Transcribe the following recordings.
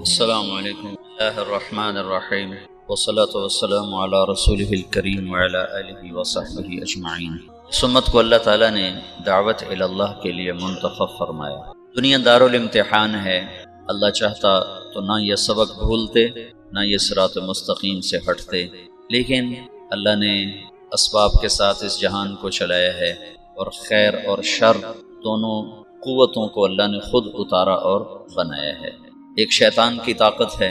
السلام علیکم اللہ الرحمن الرحیم والصلاة والسلام علی رسولہ الکریم وعلی آلہ وصحبہ اجمعین۔ اس امت کو اللہ تعالیٰ نے دعوت الی اللہ کے لیے منتخب فرمایا۔ دنیا دارالامتحان ہے، اللہ چاہتا تو نہ یہ سبق بھولتے نہ یہ صراط مستقیم سے ہٹتے، لیکن اللہ نے اسباب کے ساتھ اس جہان کو چلایا ہے، اور خیر اور شر دونوں قوتوں کو اللہ نے خود اتارا اور بنایا ہے۔ ایک شیطان کی طاقت ہے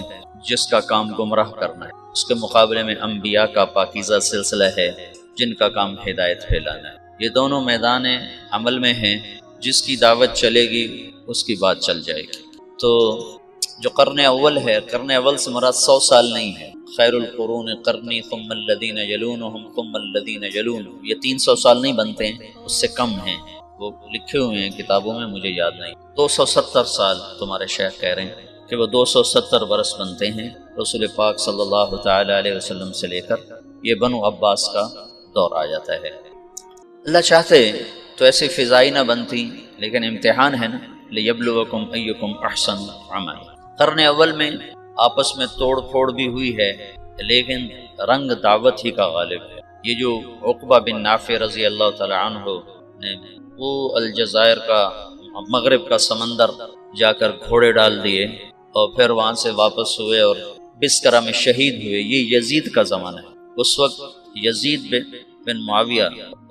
جس کا کام گمراہ کرنا ہے، اس کے مقابلے میں انبیاء کا پاکیزہ سلسلہ ہے جن کا کام ہدایت پھیلانا ہے۔ یہ دونوں میدان عمل میں ہیں، جس کی دعوت چلے گی اس کی بات چل جائے گی۔ تو جو قرن اول ہے، قرن اول سے مراد 100 سال نہیں ہے۔ خیر القرون قرنی ثم الذین یلونہم ثم الذین یلونہم، یہ 300 سال نہیں بنتے ہیں، اس سے کم ہیں، وہ لکھے ہوئے ہیں کتابوں میں، مجھے یاد نہیں۔ 270 سال تمہارے شیخ کہہ رہے ہیں کہ وہ 270 برس بنتے ہیں رسول پاک صلی اللہ تعالی علیہ وسلم سے لے کر یہ بنو عباس کا دور آ جاتا ہے۔ اللہ چاہتے تو ایسی فضائی نہ بنتی، لیکن امتحان ہے نا، لیبلوکم ایکم احسن عملا۔ قرن اول میں آپس میں توڑ پھوڑ بھی ہوئی ہے، لیکن رنگ دعوت ہی کا غالب ہے۔ یہ جو عقبہ بن نافع رضی اللہ تعالی عنہ نے وہ الجزائر کا مغرب کا سمندر جا کر گھوڑے ڈال دیے اور پھر وہاں سے واپس ہوئے اور بسکرہ میں شہید ہوئے، یہ یزید کا زمانہ ہے۔ اس وقت یزید بن معاویہ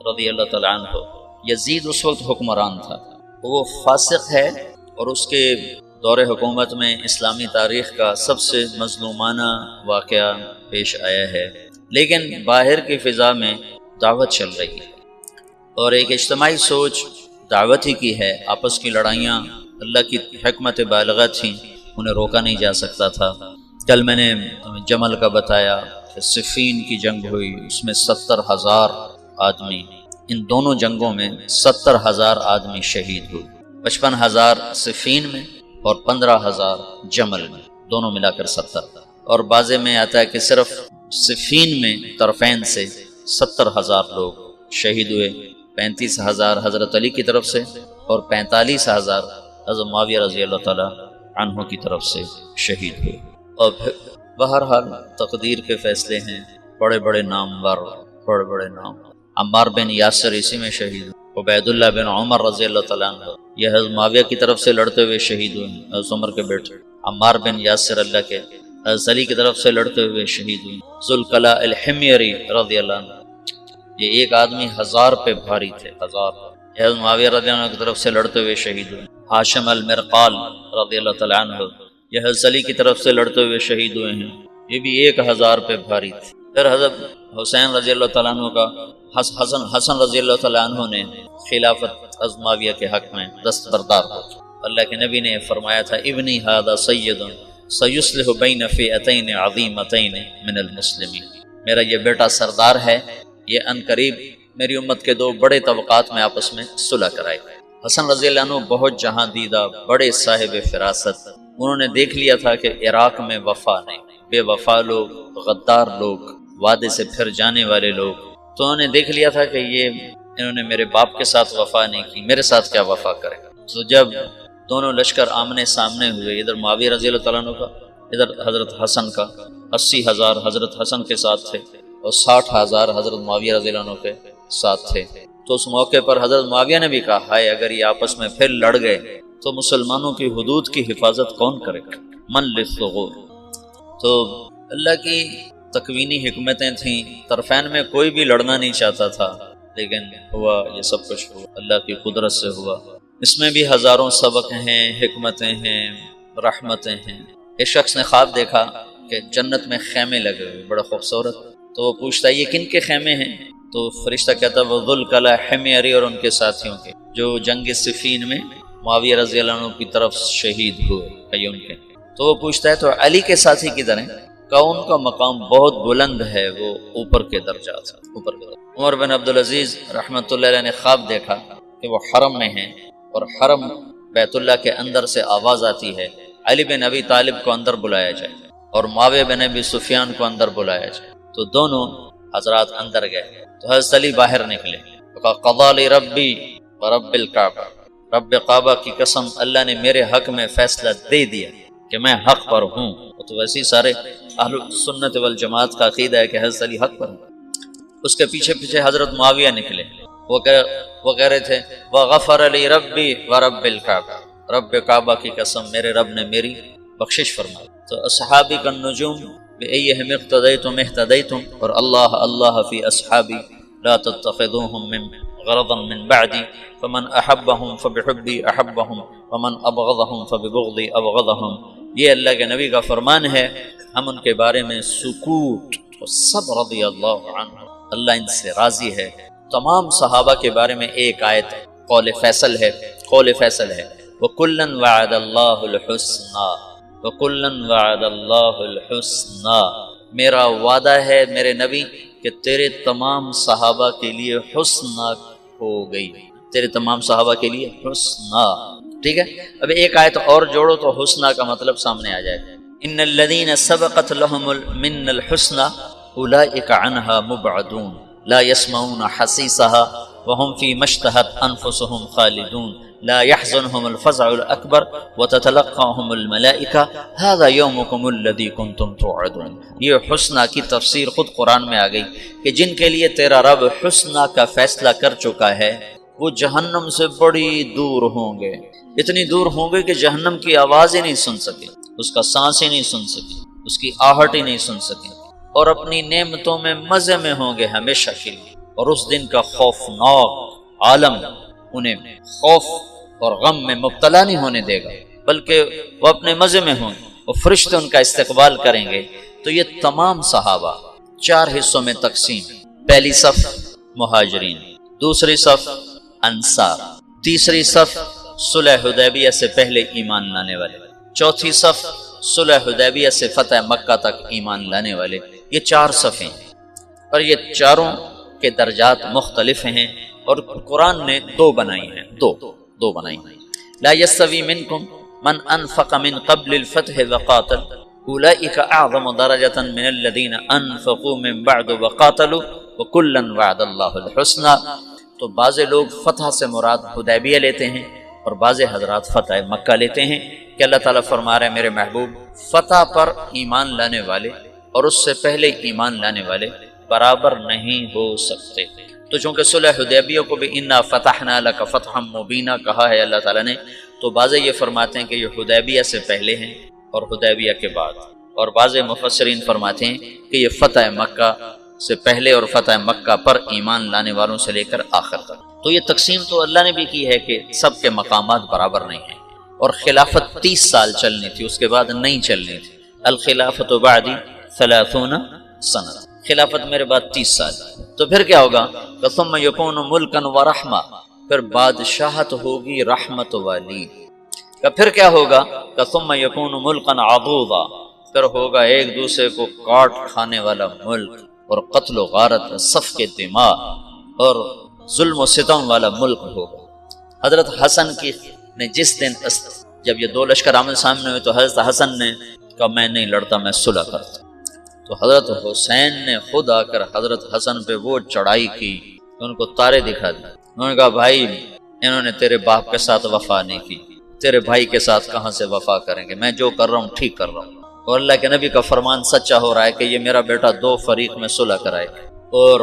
رضی اللہ تعالی عنہ، یزید اس وقت حکمران تھا، وہ فاسق ہے، اور اس کے دور حکومت میں اسلامی تاریخ کا سب سے مظلومانہ واقعہ پیش آیا ہے، لیکن باہر کی فضا میں دعوت چل رہی ہے، اور ایک اجتماعی سوچ دعوت ہی کی ہے۔ آپس کی لڑائیاں اللہ کی حکمت بالغہ تھیں، انہیں روکا نہیں جا سکتا تھا۔ کل میں نے جمل کا بتایا کہ صفین کی جنگ ہوئی، اس میں 70,000 آدمی، ان دونوں جنگوں میں 70,000 آدمی شہید ہوئے، 55,000 صفین میں اور 15,000 جمل میں، دونوں ملا کر 70۔ اور بعضے میں آتا ہے کہ صرف صفین میں طرفین سے 70,000 لوگ شہید ہوئے، 35,000 حضرت علی کی طرف سے اور 45,000 حضرت معاویہ رضی اللہ تعالیٰ عنہ کی طرف سے شہید ہوئے۔ اور پھر بہرحال تقدیر کے فیصلے ہیں، بڑے بڑے نامور، بڑے بڑے نام، عمار بن یاسر اسی میں شہید ہوئے، عبید اللہ بن عمر رضی اللہ تعالیٰ عنہ یہ حضرت معاویہ کی طرف سے لڑتے ہوئے شہید ہوئے، حضرت عمر کے بیٹے عمار بن یاسر اللہ کے حضرت علی کی طرف سے لڑتے ہوئے شہید ہوئے، ذوالقلع الحميري رضی اللہ عنہ، یہ ایک آدمی 1000 پہ بھاری تھے، 1000، حضرت معاویہ رضی اللہ عنہ کی طرف سے لڑتے ہوئے شہید ہوئے۔ ہاشم المرقال رضی اللہ تعالیٰ عنہ یہ حضرت علی کی طرف سے لڑتے ہوئے شہید ہوئے ہیں، یہ بھی 1000 پہ بھاری تھے۔ پھر حضرت حسین رضی اللہ تعالیٰ عنہ کا حسن رضی اللہ تعالیٰ عنہ نے خلافت حضرت معاویہ کے حق میں دستبردار ہو۔ اللہ کے نبی نے فرمایا تھا، ابنی ھذا سید سیصلح بین فئتین عظیمتین من المسلمین، میرا یہ بیٹا سردار ہے، یہ ان قریب میری امت کے 2 بڑے طبقات میں آپس میں صلح کرائے۔ حسن رضی اللہ عنہ بہت جہاں دیدہ، بڑے صاحب فراست، انہوں نے دیکھ لیا تھا کہ عراق میں وفا نہیں، بے وفا لوگ، غدار لوگ، وعدے سے پھر جانے والے لوگ، تو انہوں نے دیکھ لیا تھا کہ انہوں نے میرے باپ کے ساتھ وفا نہیں کی، میرے ساتھ کیا وفا کرے گا۔ تو جب دونوں لشکر آمنے سامنے ہوئے، ادھر معاویہ رضی اللہ تعالیٰ عنہ کا، ادھر حضرت حسن کا، 80,000 حضرت حسن کے ساتھ تھے اور 60,000 حضرت معاویہ رضی اللہ عنہ کے ساتھ تھے، تو اس موقع پر حضرت معاویہ نے بھی کہا، ہائے اگر یہ آپس میں پھر لڑ گئے تو مسلمانوں کی حدود کی حفاظت کون کرے گا، من للثغور۔ تو اللہ کی تکوینی حکمتیں تھیں، طرفین میں کوئی بھی لڑنا نہیں چاہتا تھا، لیکن ہوا، یہ سب کچھ ہوا، اللہ کی قدرت سے ہوا۔ اس میں بھی ہزاروں سبق ہیں، حکمتیں ہیں، رحمتیں ہیں۔ ایک شخص نے خواب دیکھا کہ جنت میں خیمے لگے ہوئے، بڑا خوبصورت، تو وہ پوچھتا ہے یہ کن کے خیمے ہیں؟ تو فرشتہ کہتا ہے وہ ذوالقلع الحميري اور ان کے ساتھیوں کے، جو جنگ صفین میں معاویہ رضی اللہ عنہ کی طرف شہید ہوئے ان کے۔ تو وہ پوچھتا ہے تو علی کے ساتھی کدھر ہیں؟ کہ ان کا مقام بہت بلند ہے، وہ اوپر کے درجات ہیں، اوپر کے درجات۔ عمر بن عبدالعزیز رحمۃ اللہ علیہ نے خواب دیکھا کہ وہ حرم میں ہیں، اور حرم بیت اللہ کے اندر سے آواز آتی ہے علی بن ابی طالب کو اندر بلایا جائے اور معاویہ بن ابی سفیان کو اندر بلایا جائے۔ تو دونوں حضرات اندر گئے، تو حضرت علی باہر نکلے، کہا قضا لی ربی ورب الکعبہ، رب کعبہ کی قسم اللہ نے میرے حق میں فیصلہ دے دیا، کہ میں حق پر ہوں. تو ویسے ہی سارے اہل سنت والجماعت کا عقیدہ ہے کہ حضرت علی حق پر ہیں. اس کے پیچھے پیچھے حضرت معاویہ نکلے. وہ کہہ رہے تھے وغفر لی ربی ورب الکعبہ، رب کعبہ کی قسم میرے رب نے میری بخشش فرمائی. تو اصحابی کا نجوم بأیہم اقتدیتم اہتدیتم، اور اللہ اللہ فی اصحابی لا تتخذوهم من غرضا من بعدی فمن احبهم فبحبی احبهم ومن ابغضهم فببغضی ابغضهم. یہ اللہ کے نبی کا فرمان ہے. ہم ان کے بارے میں سکوت اور سب رضی اللہ عنہ، اللہ ان سے راضی ہے. تمام صحابہ کے بارے میں ایک آیت قول فیصل ہے، قول فیصل ہے وَكُلًّا وَعَدَ اللَّهُ الْحُسْنَى وَكُلًّا وَعَدَ اللَّهُ الْحُسْنَى. میرا وعدہ ہے میرے نبی کہ تیرے تمام صحابہ کے لیے حسنہ ہو گئی، تیرے تمام صحابہ کے لیے حسنہ. ٹھیک ہے، اب ایک آیت اور جوڑو تو حسنہ کا مطلب سامنے آ جائے. ان الذین سبقت لهم من الحسنى اولئک عنها مبعدون لا يسمعون حسیسها وهم فيما اشتهت انفسهم خالدون لا يحزنهم الفزع الاکبر وتتلقاهم الملائکہ هذا يومكم الذي كنتم توعدون. یہ حسنہ کی تفسیر خود قرآن میں آ گئی کہ جن کے لیے تیرا رب حسنہ کا فیصلہ کر چکا ہے وہ جہنم سے بڑی دور ہوں گے، اتنی دور ہوں گے کہ جہنم کی آواز ہی نہیں سن سکے، اس کا سانس ہی نہیں سن سکے، اس کی آہٹ ہی نہیں سن سکے، اور اپنی نعمتوں میں مزے میں ہوں گے ہمیشہ کے لیے. اور اس دن کا خوفناک عالم انہیں خوف اور غم میں مبتلا نہیں ہونے دے گا، بلکہ وہ اپنے مزے میں ہوں گے اور فرشتے ان کا استقبال کریں گے. تو یہ تمام صحابہ 4 حصوں میں تقسیم. پہلی صف مہاجرین، دوسری صف انصار، تیسری صف صلح حدیبیہ سے پہلے ایمان لانے والے، چوتھی صف صلح حدیبیہ سے فتح مکہ تک ایمان لانے والے. یہ 4 صفیں ہیں اور یہ چاروں کے درجات مختلف ہیں اور قرآن نے 2 بنائی ہیں، دو بنائی ہیں. لا یستوی منکم من انفق من قبل الفتح وقاتل اولئک اعظم درجة من الذین انفقوا من بعد وقاتلوا وکلا وعد اللہ الحسنى. تو بعض لوگ فتح سے مراد حدیبیہ لیتے ہیں اور بعض حضرات فتح مکہ لیتے ہیں کہ اللہ تعالیٰ فرما رہے ہیں میرے محبوب فتح پر ایمان لانے والے اور اس سے پہلے ایمان لانے والے برابر نہیں ہو سکتے. تو چونکہ صلح حدیبیہ کو بھی انا فتحنا لک فتحا مبینا کہا ہے اللہ تعالیٰ نے، تو بعض یہ فرماتے ہیں کہ یہ حدیبیہ سے پہلے ہیں اور حدیبیہ کے بعد، اور بعض مفسرین فرماتے ہیں کہ یہ فتح مکہ سے پہلے اور فتح مکہ پر ایمان لانے والوں سے لے کر آخر تک. تو یہ تقسیم تو اللہ نے بھی کی ہے کہ سب کے مقامات برابر نہیں ہیں. اور خلافت 30 سال چلنی تھی، اس کے بعد نہیں چلنی تھی. الخلافت بعدی 30 سنہ، خلافت میرے بعد 30 سال. تو پھر کیا ہوگا؟ ثم یکون ملکا ورحمہ، پھر بادشاہت ہوگی رحمت والی. پھر کیا ہوگا؟ ثم یکون ملکا عضوضا، پھر ہوگا ایک دوسرے کو کاٹ کھانے والا ملک اور قتل و غارت، سفک دماء اور ظلم و ستم والا ملک ہوگا. حضرت حسن کی نے جس دن جب یہ 2 لشکر آمنے سامنے ہوئے تو حضرت حسن نے کہا میں نہیں لڑتا، میں صلح کرتا. تو حضرت حسین نے خود آ کر حضرت حسن پہ وہ چڑھائی کی، ان کو تارے دکھا دی. انہوں نے کہا بھائی انہوں نے تیرے باپ کے ساتھ وفا نہیں کی، تیرے بھائی کے ساتھ کہاں سے وفا کریں گے، میں جو کر رہا ہوں ٹھیک کر رہا ہوں. اور اللہ کے نبی کا فرمان سچا ہو رہا ہے کہ یہ میرا بیٹا 2 فریق میں صلح کرائے. اور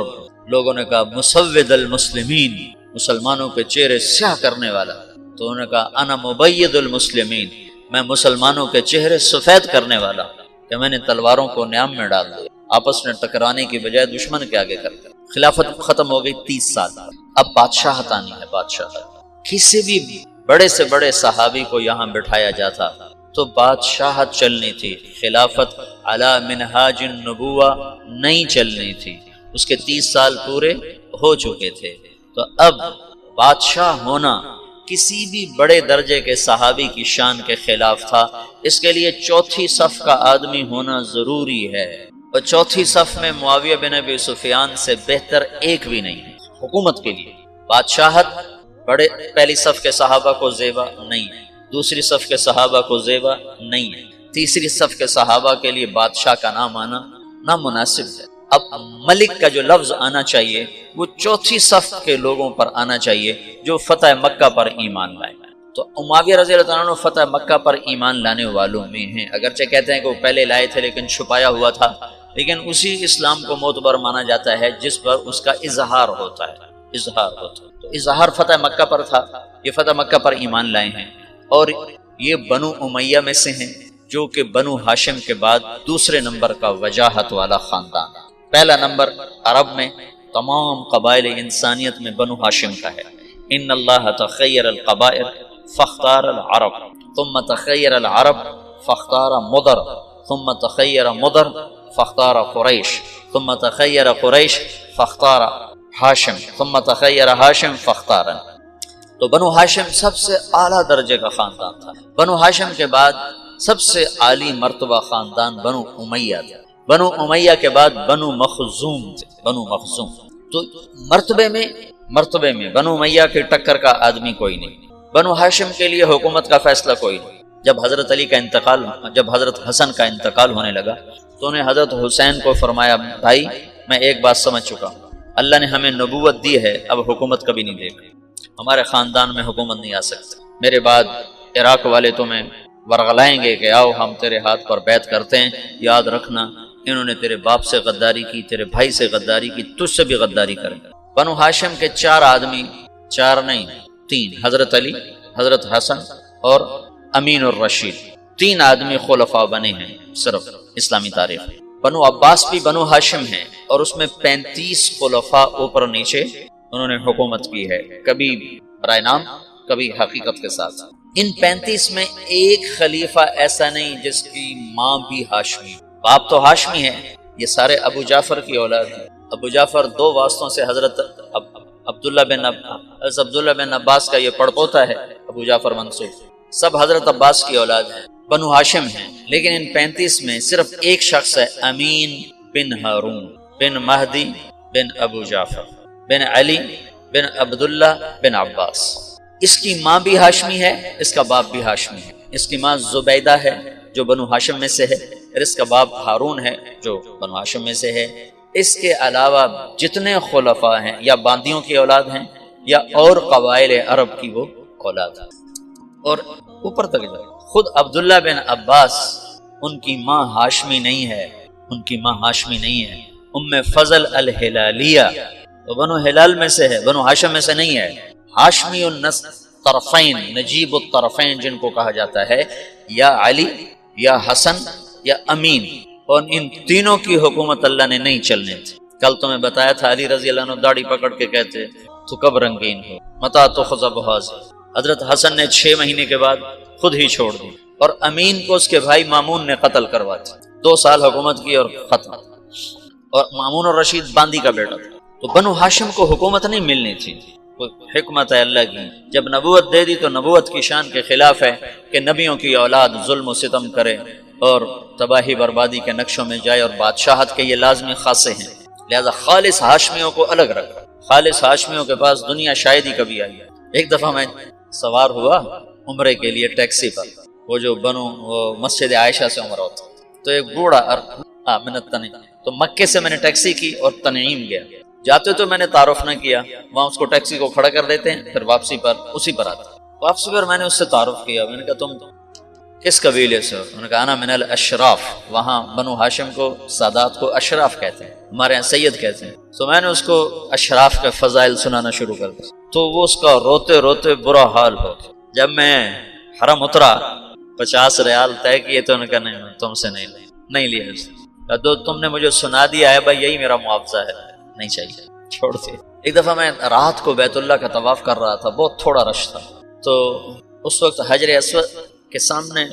لوگوں نے کہا مسود المسلمین، مسلمانوں کے چہرے سیاہ کرنے والا. تو انہوں نے کہا انا مبید المسلمین، میں مسلمانوں کے چہرے سفید کرنے والا، کہ میں نے تلواروں کو نیام میں ڈال دیا، آپس میں ٹکرانے کی بجائے دشمن کے آگے کر دیا. خلافت ختم ہو گئی 30 سال. اب بادشاہت آنی ہے. بادشاہت کسی بھی بڑے سے بڑے صحابی کو یہاں بٹھایا جاتا تو بادشاہت چلنی تھی، خلافت علی منہاج النبوہ نہیں چلنی تھی. اس کے 30 سال پورے ہو چکے تھے. تو اب بادشاہ ہونا کسی بھی بڑے درجے کے صحابی کی شان کے خلاف تھا. اس کے لیے 4تھی صف کا آدمی ہونا ضروری ہے، اور 4تھی صف میں معاویہ بن ابی سفیان سے بہتر ایک بھی نہیں ہے حکومت کے لیے. بادشاہت بڑے پہلی صف کے صحابہ کو زیبا نہیں ہے، دوسری صف کے صحابہ کو زیبا نہیں ہے، تیسری صف کے صحابہ کے لیے بادشاہ کا نام آنا نامناسب ہے. اب ملک کا جو لفظ آنا چاہیے وہ 4تھی صف کے لوگوں پر آنا چاہیے جو فتح مکہ پر ایمان لائے. تو معاویہ رضی اللہ عنہ فتح مکہ پر ایمان لانے والوں میں ہیں، اگرچہ کہتے ہیں کہ وہ پہلے لائے تھے لیکن چھپایا ہوا تھا، لیکن اسی اسلام کو معتبر مانا جاتا ہے جس پر اس کا اظہار ہوتا ہے، تو اظہار فتح مکہ پر تھا، یہ فتح مکہ پر ایمان لائے ہیں، اور یہ بنو امیہ میں سے ہیں جو کہ بنو ہاشم کے بعد دوسرے نمبر کا وجاہت والا خاندان، پہلا نمبر عرب میں تمام قبائل انسانیت میں بنو ہاشم کا ہے۔ ان اللہ تخیر القبائل فاختار العرب ثم تخیر العرب فاختار مضر ثم تخیر مضر فاختار قریش ثم تخیر قریش فاختار ہاشم ثم تخیر ہاشم فاختار، تو بنو ہاشم سب سے اعلیٰ درجے کا خاندان تھا۔ بنو ہاشم کے بعد سب سے عالی مرتبہ خاندان بنو امیہ تھا، بنو امیہ کے بعد بنو مخزوم تھے، بنو مخزوم، تو مرتبے میں بنو امیہ کے ٹکر کا آدمی کوئی نہیں، بنو ہاشم کے لیے حکومت کا فیصلہ کوئی نہیں۔ جب حضرت حسن کا انتقال ہونے لگا تو انہیں حضرت حسین کو فرمایا، بھائی میں ایک بات سمجھ چکا ہوں، اللہ نے ہمیں نبوت دی ہے، اب حکومت کبھی نہیں دے گا، ہمارے خاندان میں حکومت نہیں آ سکتی، میرے بعد عراق والے تمہیں ورغلائیں گے کہ آؤ ہم تیرے ہاتھ پر بیعت کرتے ہیں، یاد رکھنا انہوں نے تیرے باپ سے غداری کی، تیرے بھائی سے غداری کی، تجھ سے بھی غداری کریں گے۔ بنو ہاشم کے 4 آدمی، 4 نہیں 3، حضرت علی، حضرت حسن اور امین الرشید، 3 آدمی خلفاء بنے ہیں صرف اسلامی تاریخ میں۔ بنو عباس بھی بنو ہاشم ہیں اور اس میں 35 خلفاء اوپر نیچے انہوں نے حکومت کی ہے، کبھی برائے نام کبھی حقیقت کے ساتھ۔ ان 35 میں ایک خلیفہ ایسا نہیں جس کی ماں بھی ہاشمی، باپ تو ہاشمی ہے، یہ سارے ابو جعفر کی اولاد ہیں۔ ابو جعفر 2 واسطوں سے حضرت عبداللہ بن عباس کا یہ پڑپوتا ہے، ابو جعفر منصور، سب حضرت عباس کی اولاد ہیں، بنو ہاشم ہیں، لیکن ان 35 میں صرف ایک شخص ہے، امین بن ہارون بن مہدی بن ابو جعفر بن علی بن عبداللہ بن عباس۔ اس کی ماں بھی ہاشمی ہے، اس کا باپ بھی ہاشمی ہے۔ اس کی ماں زبیدہ ہے جو بنو ہاشم میں سے ہے، اور اس کا باپ ہارون ہے جو بنو ہاشم میں سے ہے۔ اس کے علاوہ جتنے خلفاء ہیں یا باندیوں کی اولاد ہیں یا اور قبائل عرب کی وہ اولاد ہے۔ اور اوپر تک جائے خود عبداللہ بن عباس، ان کی ماں ہاشمی نہیں ہے، ان کی ماں ہاشمی نہیں ہے، ام فضل الہلالیہ، وہ بنو ہلال میں سے ہے، بنو ہاشم میں سے نہیں ہے۔ ہاشمی النسل طرفین، نجیب الطرفین جن کو کہا جاتا ہے، یا علی یا حسن یا امین، اور ان تینوں کی حکومت اللہ نے نہیں چلنے تھی۔ کل تمہیں بتایا تھا علی رضی اللہ عنہ داڑھی پکڑ کے کہتے تو کب رنگین ہو، متا تو خزب حاضر۔ حضرت حسن نے 6 مہینے کے بعد خود ہی چھوڑ دی، اور امین کو اس کے بھائی مامون نے قتل کروا دیا، 2 سال حکومت کی اور ختم۔ اور مامون الرشید باندی کا بیٹا تھا۔ تو بنو ہاشم کو حکومت نہیں ملنی تھی، وہ حکمت ہے اللہ کی، جب نبوت دے دی تو نبوت کی شان کے خلاف ہے کہ نبیوں کی اولاد ظلم و ستم کرے اور تباہی بربادی کے نقشوں میں جائے، اور بادشاہت کے یہ لازمی خاصے ہیں، لہذا خالص ہاشمیوں کو الگ رکھا۔ خالص ہاشمیوں کے پاس دنیا شاید ہی کبھی آئی۔ ایک دفعہ میں سوار ہوا عمرے کے لیے ٹیکسی پر، وہ جو وہ مسجد عائشہ سے عمرہ ہوتا، تو ایک بوڑھا منت تنعیم، تو مکے سے میں نے ٹیکسی کی اور تنعیم گیا، جاتے تو میں نے تعارف نہ کیا، وہاں اس کو ٹیکسی کو کھڑا کر دیتے ہیں، پھر واپسی پر اسی پر آتے۔ واپسی پر میں نے اس سے تعارف کیا، میں نے کہا تم کس قبیلے سے ہو؟ انہوں نے کہا انا من الاشراف، وہاں بنو ہاشم کو سادات کو اشراف کہتے ہیں، ہمارے یہاں سید کہتے ہیں۔ تو میں نے اس کو اشراف کے فضائل سنانا شروع کر دیا، تو وہ اس کا روتے روتے برا حال ہو گیا۔ جب میں حرم اترا 50 ریال طے کیے تو انہوں نے کہا نہیں تم سے نہیں لیا، تو تم نے مجھے سنا دیا ہے بھائی، یہی میرا معاوضہ ہے، نہیں چاہیے، چھوڑ دیا۔ ایک دفعہ میں رات کو بیت اللہ کا طواف کر رہا تھا، بہت تھوڑا رش تھا، تو اس وقت حجر اسود کے سامنے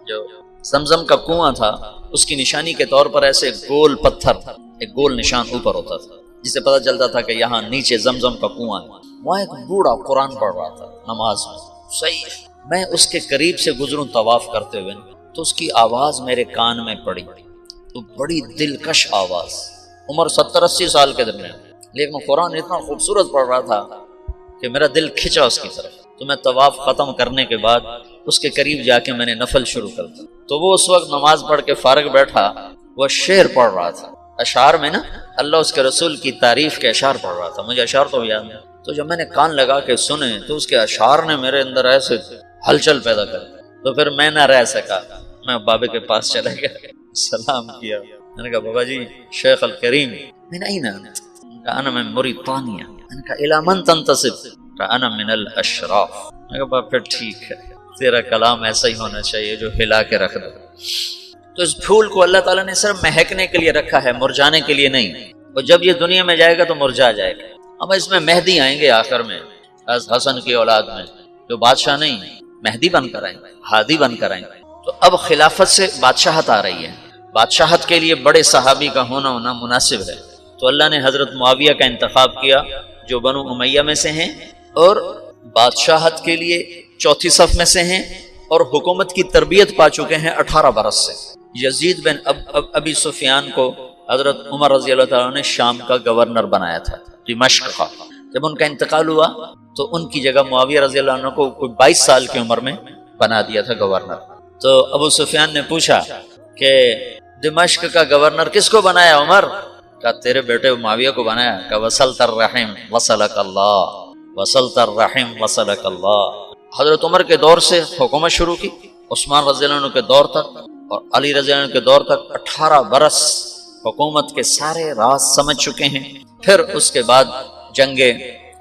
جو زمزم کا کنواں تھا، اس کی نشانی کے طور پر ایسے گول پتھر تھا، ایک گول نشان اوپر ہوتا تھا جسے پتہ چلتا تھا کہ یہاں نیچے زمزم کا کنواں ہے۔ وہاں ایک بوڑھا قرآن پڑھ رہا تھا نماز میں، صحیح۔ میں اس کے قریب سے گزروں طواف کرتے ہوئے تو اس کی آواز میرے کان میں پڑی، تو بڑی دلکش آواز، عمر 70-80 سال کے درمیان، لیکن قرآن اتنا خوبصورت پڑھ رہا تھا کہ میرا دل کھچا اس کی طرف۔ تو میں طواف ختم کرنے کے بعد اس کے قریب جا کے میں نے نفل شروع کر دیا، تو وہ اس وقت نماز پڑھ کے فارغ بیٹھا، وہ شعر پڑھ رہا تھا، اشعار میں نا اللہ اس کے رسول کی تعریف کے اشعار پڑھ رہا تھا، مجھے اشعار تو یاد نہیں۔ تو جب میں نے کان لگا کے سنے تو اس کے اشعار نے میرے اندر ایسے ہلچل پیدا کر. تو پھر میں نہ رہ سکا, میں بابے کے پاس چلا گیا, سلام کیا. میں نے کہا بابا جی شیخ الکریم من این انت؟ انا من موریتانیہ. میں نے کہا الی من تنتسب؟ انا من الاشراف. میں نے کہا بابا پھر ٹھیک ہے, تیرا کلام ایسا ہی ہونا چاہیے جو ہلا کے رکھ دے. تو اس پھول کو اللہ تعالیٰ نے صرف مہکنے کے لیے رکھا ہے, مرجانے کے لیے نہیں. اور جب یہ دنیا میں جائے گا تو مرجا جائے گا. اب اس میں مہدی آئیں گے آخر میں, حسن کی اولاد میں, جو بادشاہ نہیں مہدی بن کر آئیں گے, ہادی بن کر آئیں گے. تو اب خلافت سے بادشاہت آ رہی ہے. بادشاہت کے لیے بڑے صحابی کا ہونا مناسب ہے. تو اللہ نے حضرت معاویہ کا انتخاب کیا جو بنو امیہ میں سے ہیں, اور بادشاہت کے لیے چوتھی صف میں سے ہیں, اور حکومت کی تربیت پا چکے ہیں 18 برس سے. یزید بن ابی سفیان کو حضرت عمر رضی اللہ تعالیٰ نے شام کا گورنر بنایا تھا, دمشق کا. جب ان کا انتقال ہوا تو ان کی جگہ معاویہ رضی اللہ عنہ کو کوئی 22 سال کی عمر میں بنا دیا تھا گورنر. تو ابو سفیان نے پوچھا کہ دمشق کا گورنر کس کو بنایا عمر؟ کہا تیرے بیٹے معاویہ کو بنایا. کہا وصلت الرحم وصلک اللہ, وصلت الرحم وصلک اللہ. حضرت عمر کے دور سے حکومت شروع کی, عثمان رضی اللہ عنہ کے دور تک اور علی رضی اللہ عنہ کے دور تک 18 برس حکومت کے سارے راز سمجھ چکے ہیں. پھر اس کے بعد جنگ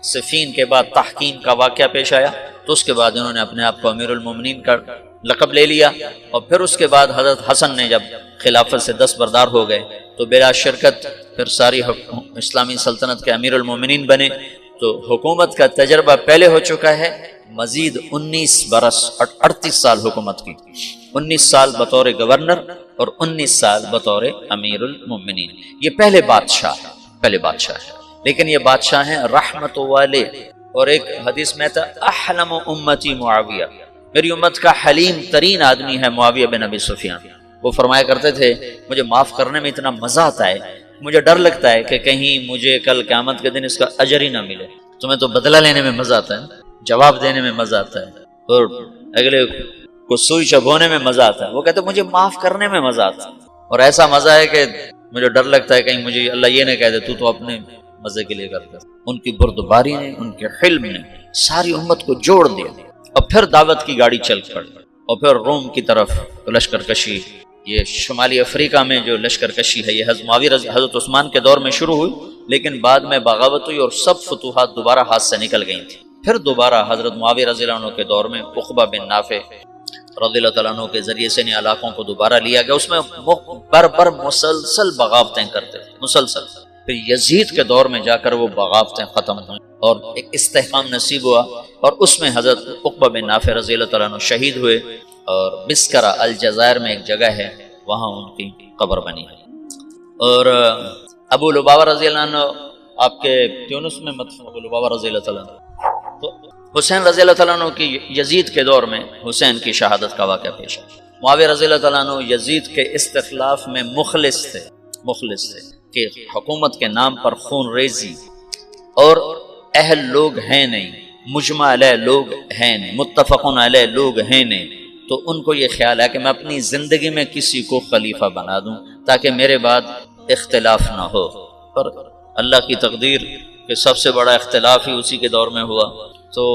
صفین کے بعد تحکیم کا واقعہ پیش آیا, تو اس کے بعد انہوں نے اپنے آپ کو امیر المومنین کا لقب لے لیا. اور پھر اس کے بعد حضرت حسن نے جب خلافت سے دستبردار ہو گئے تو بلا شرکت پھر ساری اسلامی سلطنت کے امیر المومنین بنے. تو حکومت کا تجربہ پہلے ہو چکا ہے, مزید 19 برس 38 سال حکومت کی, 19 سال بطور گورنر اور 19 سال بطور امیر المومنین. یہ پہلے بادشاہ ہے, لیکن یہ بادشاہ ہیں رحمت والے. اور ایک حدیث میں تھا احلم امتی معاویہ, میری امت کا حلیم ترین آدمی ہے معاویہ بن ابی سفیان. وہ فرمایا کرتے تھے مجھے معاف کرنے میں اتنا مزہ آتا ہے, مجھے ڈر لگتا ہے کہ کہیں مجھے کل قیامت کے دن اس کا اجر ہی نہ ملے. تمہیں تو بدلہ لینے میں مزہ آتا ہے, جواب دینے میں مزہ آتا ہے, اور اگلے کو سوئی چبھونے میں مزہ آتا ہے. وہ کہتے مجھے معاف کرنے میں مزہ آتا ہے, اور ایسا مزہ ہے کہ مجھے ڈر لگتا ہے کہیں مجھے اللہ یہ نہ کہہ دے تو اپنے مزے کے لیے کرتا. ان کی بردباری نے, ان کے حلم نے ساری امت کو جوڑ دیا. اور پھر دعوت کی گاڑی چل پڑی, اور پھر روم کی طرف لشکر کشی. یہ شمالی افریقہ میں جو لشکر کشی ہے یہ حضرت عثمان کے دور میں شروع ہوئی, لیکن بعد میں بغاوت ہوئی اور سب فتوحات دوبارہ ہاتھ سے نکل گئی تھیں. پھر دوبارہ حضرت معاویہ رضی اللہ عنہ کے دور میں عقبہ بن نافع رضی اللہ تعالیٰ عنہ کے ذریعے سے ان علاقوں کو دوبارہ لیا گیا. اس میں بر مسلسل بغاوتیں کرتے تھے, مسلسل. پھر یزید کے دور میں جا کر وہ بغاوتیں ختم ہوئیں اور ایک استحکام نصیب ہوا, اور اس میں حضرت عقبہ بن نافع رضی اللہ تعالیٰ عنہ شہید ہوئے. اور بسکرہ الجزائر میں ایک جگہ ہے, وہاں ان کی قبر بنی ہے. اور ابو لبابہ رضی اللہ عنہ آپ کے تیونس میں مدفون, ابو لبابہ رضی اللہ تعالیٰ عنہ. تو حسین رضی اللہ تعالیٰ عنہ کی یزید کے دور میں حسین کی شہادت کا واقعہ پیش ہے. معاویہ رضی اللہ تعالیٰ عنہ یزید کے استخلاف میں مخلص تھے کہ حکومت کے نام پر خون ریزی اور اہل لوگ ہیں نہیں, مجمع علیہ لوگ ہیں نہیں, متفقن علیہ لوگ ہیں نہیں. تو ان کو یہ خیال ہے کہ میں اپنی زندگی میں کسی کو خلیفہ بنا دوں تاکہ میرے بعد اختلاف نہ ہو. پر اللہ کی تقدیر کہ سب سے بڑا اختلاف ہی اسی کے دور میں ہوا. تو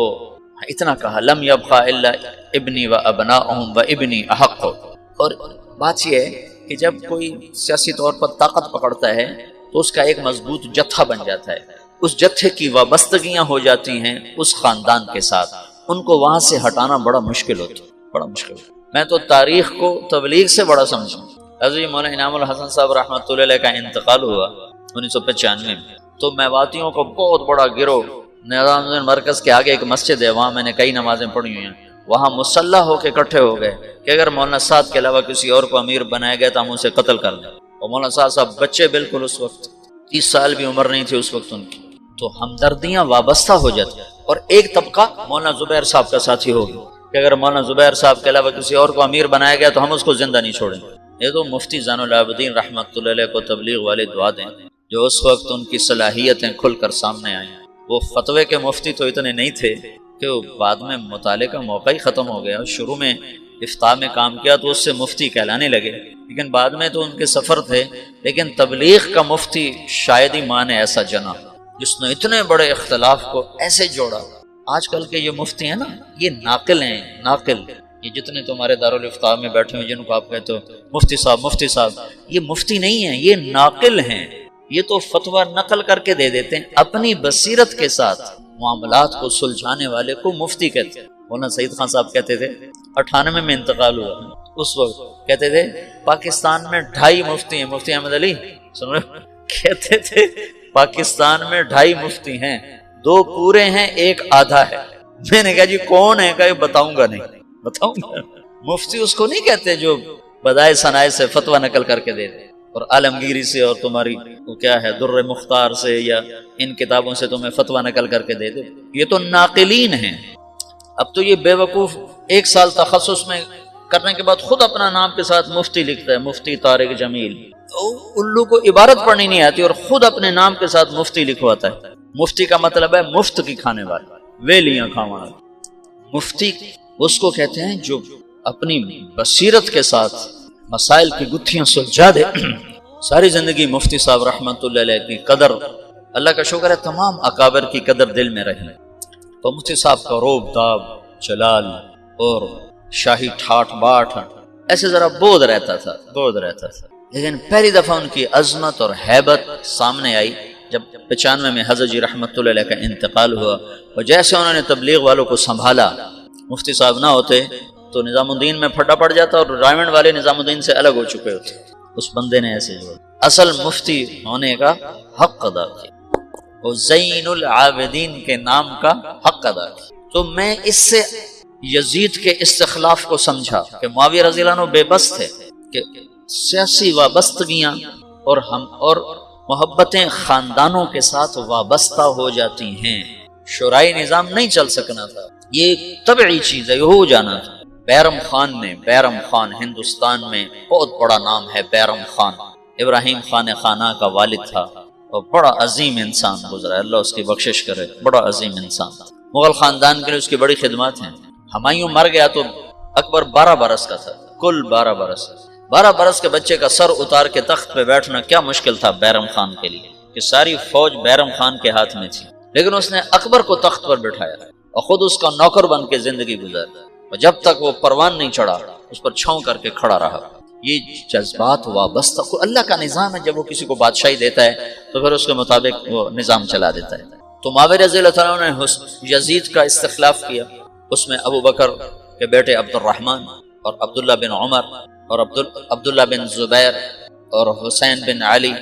اتنا کہا لم یبقى الا ابنی و ابناؤہم و ابنی احق. اور بات یہ ہے کہ جب کوئی سیاسی طور پر طاقت پکڑتا ہے تو اس کا ایک مضبوط جتھا بن جاتا ہے, اس جتھے کی وابستگیاں ہو جاتی ہیں اس خاندان کے ساتھ, ان کو وہاں سے ہٹانا بڑا مشکل ہوتا ہے, بڑا مشکل. میں تو تاریخ کو تبلیغ سے بڑا سمجھوں. حضرت مولانا انعام الحسن صاحب رحمۃ اللہ علیہ کا انتقال ہوا 1995 میں, تو میواتیوں کو بہت بڑا گروہ نظام مرکز کے آگے ایک مسجد ہے, وہاں میں نے کئی نمازیں پڑھی ہوئی ہیں, وہاں مسلح ہو کے اکٹھے ہو گئے کہ اگر مولانا سعد کے علاوہ کسی اور کو امیر بنایا گیا تو ہم اسے قتل کر دیں. اور مولانا سعد صاحب بچے بالکل, اس وقت 30 سال بھی عمر نہیں تھی اس وقت ان کی. تو ہمدردیاں وابستہ ہو جاتی ہیں. اور ایک طبقہ مولانا زبیر صاحب کا ساتھی ہو گیا کہ اگر مولانا زبیر صاحب کے علاوہ کسی اور کو امیر بنایا گیا تو ہم اس کو زندہ نہیں چھوڑیں. یہ تو مفتی زین العابدین رحمۃ اللہ علیہ کو تبلیغ والے دعا دیں, جو اس وقت ان کی صلاحیتیں کھل کر سامنے آئیں. وہ فتوے کے مفتی تو اتنے نہیں تھے کہ بعد میں مطالعے کا موقع ہی ختم ہو گیا. شروع میں افتاء میں کام کیا تو اس سے مفتی کہلانے لگے, لیکن بعد میں تو ان کے سفر تھے. لیکن تبلیغ کا مفتی شاید ہی ماں نے ایسا جنا جس نے اتنے بڑے اختلاف کو ایسے جوڑا, آج کل کے یہ مفتی ہیں نا، یہ ناقل ہیں، ناقل۔ یہ جتنے تمہارے دارالافتاء میں بیٹھے ہوئے جن کو آپ کہتے ہو مفتی صاحب مفتی صاحب، یہ مفتی نہیں ہیں، یہ ناقل ہیں۔ یہ تو فتویٰ نقل کر کے دے دیتے ہیں، اپنی بصیرت کے ساتھ معاملات کو سلجھانے والے کو مفتی کہتے ہیں۔ مولانا سعید خان صاحب کہتے تھے، 98 میں انتقال ہوا، اس وقت کہتے تھے پاکستان میں 2.5 مفتی ہیں، مفتی احمد علی سن رہے ہو؟ کہتے تھے پاکستان میں 2.5 مفتی ہیں، 2 پورے ہیں، 1 آدھا ہے۔ میں نے کہا جی کون ہے؟ کہ بتاؤں گا، نہیں بتاؤں گا۔ مفتی اس کو نہیں کہتے جو بدائے ثنائے سے فتویٰ نقل کر کے دے دے، اور عالمگیری سے اور تمہاری وہ کیا ہے در مختار سے یا ان کتابوں سے تمہیں فتویٰ نقل کر کے دے دے۔ یہ تو ناقلین ہیں۔ اب تو یہ بے وقوف 1 سال تخصص میں کرنے کے بعد خود اپنا نام کے ساتھ مفتی لکھتا ہے، مفتی طارق جمیل۔ تو الو کو عبارت پڑھنی نہیں آتی اور خود اپنے نام کے ساتھ مفتی لکھواتا ہے۔ مفتی کا مطلب ہے مفت کی کھانے والا، ویلیاں کھانا۔ مفتی اس کو کہتے ہیں جو اپنی بصیرت کے ساتھ مسائل کی گتھیاں سلجھا دے۔ ساری زندگی مفتی صاحب رحمت اللہ علیہ کی قدر، اللہ کا شکر ہے تمام اکابر کی قدر دل میں رہی، تو مفتی صاحب کا روب داب، جلال اور شاہی ٹھاٹ باٹ ایسے ذرا بود رہتا تھا۔ لیکن پہلی دفعہ ان کی عظمت اور ہیبت سامنے آئی جب 95 میں حضرت جی رحمت اللہ علیہ کا انتقال ہوا، اور جیسے انہوں نے تبلیغ والوں کو سنبھالا، مفتی صاحب نہ ہوتے تو نظام الدین میں پھٹا پڑ جاتا اور رائمنڈ والے نظام الدین سے الگ ہو چکے ہوتے۔ اس بندے نے ایسے جو اصل مفتی ہونے کا حق ادا کیا، وہ زین العابدین کے نام کا حق ادا کیا۔ تو میں اس سے یزید کے استخلاف کو سمجھا کہ معاویہ رضی اللہ عنہ بے بس تھے، کہ سیاسی وابستگیاں اور محبتیں خاندانوں کے ساتھ وابستہ ہو جاتی ہیں، شورائی نظام نہیں چل سکنا تھا، یہ طبعی چیز ہے، یہ ہو جانا تھا۔ بیرم خان ہندوستان میں بہت بڑا نام ہے، بیرم خان ابراہیم خان خانہ کا والد تھا، اور بڑا عظیم انسان گزرا، اللہ اس کی بخشش کرے، بڑا عظیم انسان تھا۔ مغل خاندان کے لیے اس کی بڑی خدمات ہیں۔ ہمایوں مر گیا تو اکبر 12 برس کا تھا، کل 12 برس کے بچے کا سر اتار کے تخت پہ بیٹھنا کیا مشکل تھا بیرم خان کے لیے، کہ ساری فوج بیرم خان کے ہاتھ میں تھی، لیکن اس نے اکبر کو تخت پر بٹھایا اور خود اس کا نوکر بن کے زندگی گزاری، اور جب تک وہ پروان نہیں چڑھا اس پر چھاؤں کر کے کھڑا رہا۔ یہ جذبات وابستہ اللہ کا نظام ہے، جب وہ کسی کو بادشاہی دیتا ہے تو پھر اس کے مطابق وہ نظام چلا دیتا ہے۔ تو معاویہ رضی اللہ عنہ نے یزید کا استخلاف کیا، اس میں ابو بکر کے بیٹے عبد الرحمن اور عبداللہ بن عمر اور عبداللہ بن زبیر اور حسین بن علی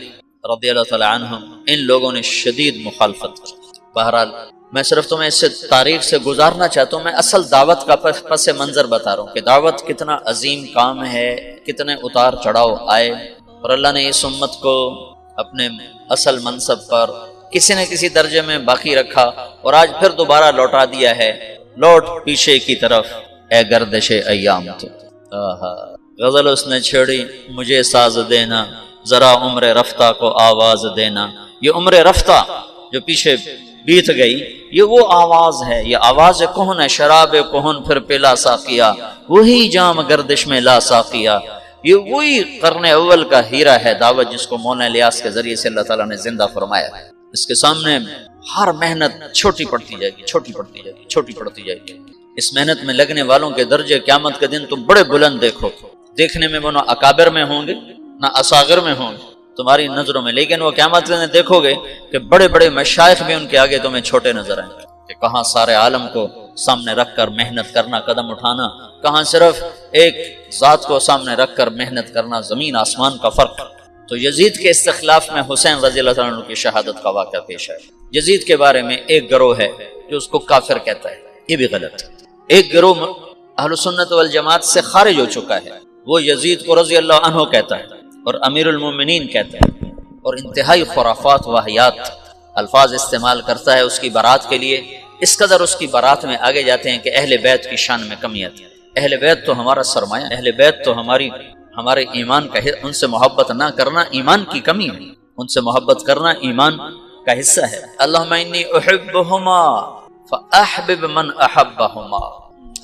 رضی اللہ تعالی عنہم، ان لوگوں نے شدید مخالفت کی۔ بہرحال میں صرف تمہیں اس سے تاریخ سے گزارنا چاہتا ہوں، میں اصل دعوت کا پس منظر بتا رہا ہوں کہ دعوت کتنا عظیم کام ہے، کتنے اتار چڑھاؤ آئے، اور اللہ نے اس امت کو اپنے اصل منصب پر کسی نہ کسی درجے میں باقی رکھا، اور آج پھر دوبارہ لوٹا دیا ہے، لوٹ پیچھے کی طرف اے گردش ایام تو۔ غزل اس نے چھیڑی مجھے ساز دینا، ذرا عمر رفتہ کو آواز دینا۔ یہ عمر رفتہ جو پیچھے بیت گئی، یہ وہ آواز ہے، یہ آواز کہن ہے، شراب کہن پھر پلا ساقیا، وہی جام گردش میں لا ساقیا۔ یہ وہی قرن اول کا ہیرا ہے دعوت، جس کو مولانا الیاس کے ذریعے سے اللہ تعالیٰ نے زندہ فرمایا۔ اس کے سامنے ہر محنت چھوٹی پڑتی جائے گی۔ اس محنت میں لگنے والوں کے درجے قیامت کے دن تم بڑے بلند دیکھو، دیکھنے میں وہ نہ اکابر میں ہوں گے نہ اصاغر میں ہوں گے تمہاری نظروں میں، لیکن وہ قیامت کے دن دیکھو گے کہ بڑے بڑے مشائخ بھی ان کے آگے تمہیں چھوٹے نظر آئیں گے، کہ کہاں سارے عالم کو سامنے رکھ کر محنت کرنا، قدم اٹھانا، کہاں صرف ایک ذات کو سامنے رکھ کر محنت کرنا، زمین آسمان کا فرق۔ تو یزید کے استخلاف میں حسین رضی اللہ عنہ کی شہادت کا واقعہ پیش ہے۔ یزید کے بارے میں ایک گروہ ہے جو اس کو کافر کہتا ہے، یہ بھی غلط ہے۔ ایک گروہ اہل سنت والجماعت سے خارج ہو چکا ہے، وہ یزید کو رضی اللہ عنہ کہتا ہے اور امیر المومنین کہتا ہے، اور انتہائی خرافات واہیات الفاظ استعمال کرتا ہے اس کی برات کے لیے۔ اس قدر اس کی برات میں آگے جاتے ہیں کہ اہل بیت کی شان میں کمی آتی ہے۔ اہل بیت تو ہمارا سرمایہ، اہل بیت تو ہمارے ایمان کا، ان سے محبت نہ کرنا ایمان کی کمی ہے، ان سے محبت کرنا ایمان کا حصہ ہے۔ اللہم انی احبہما فاحبب من احبہما۔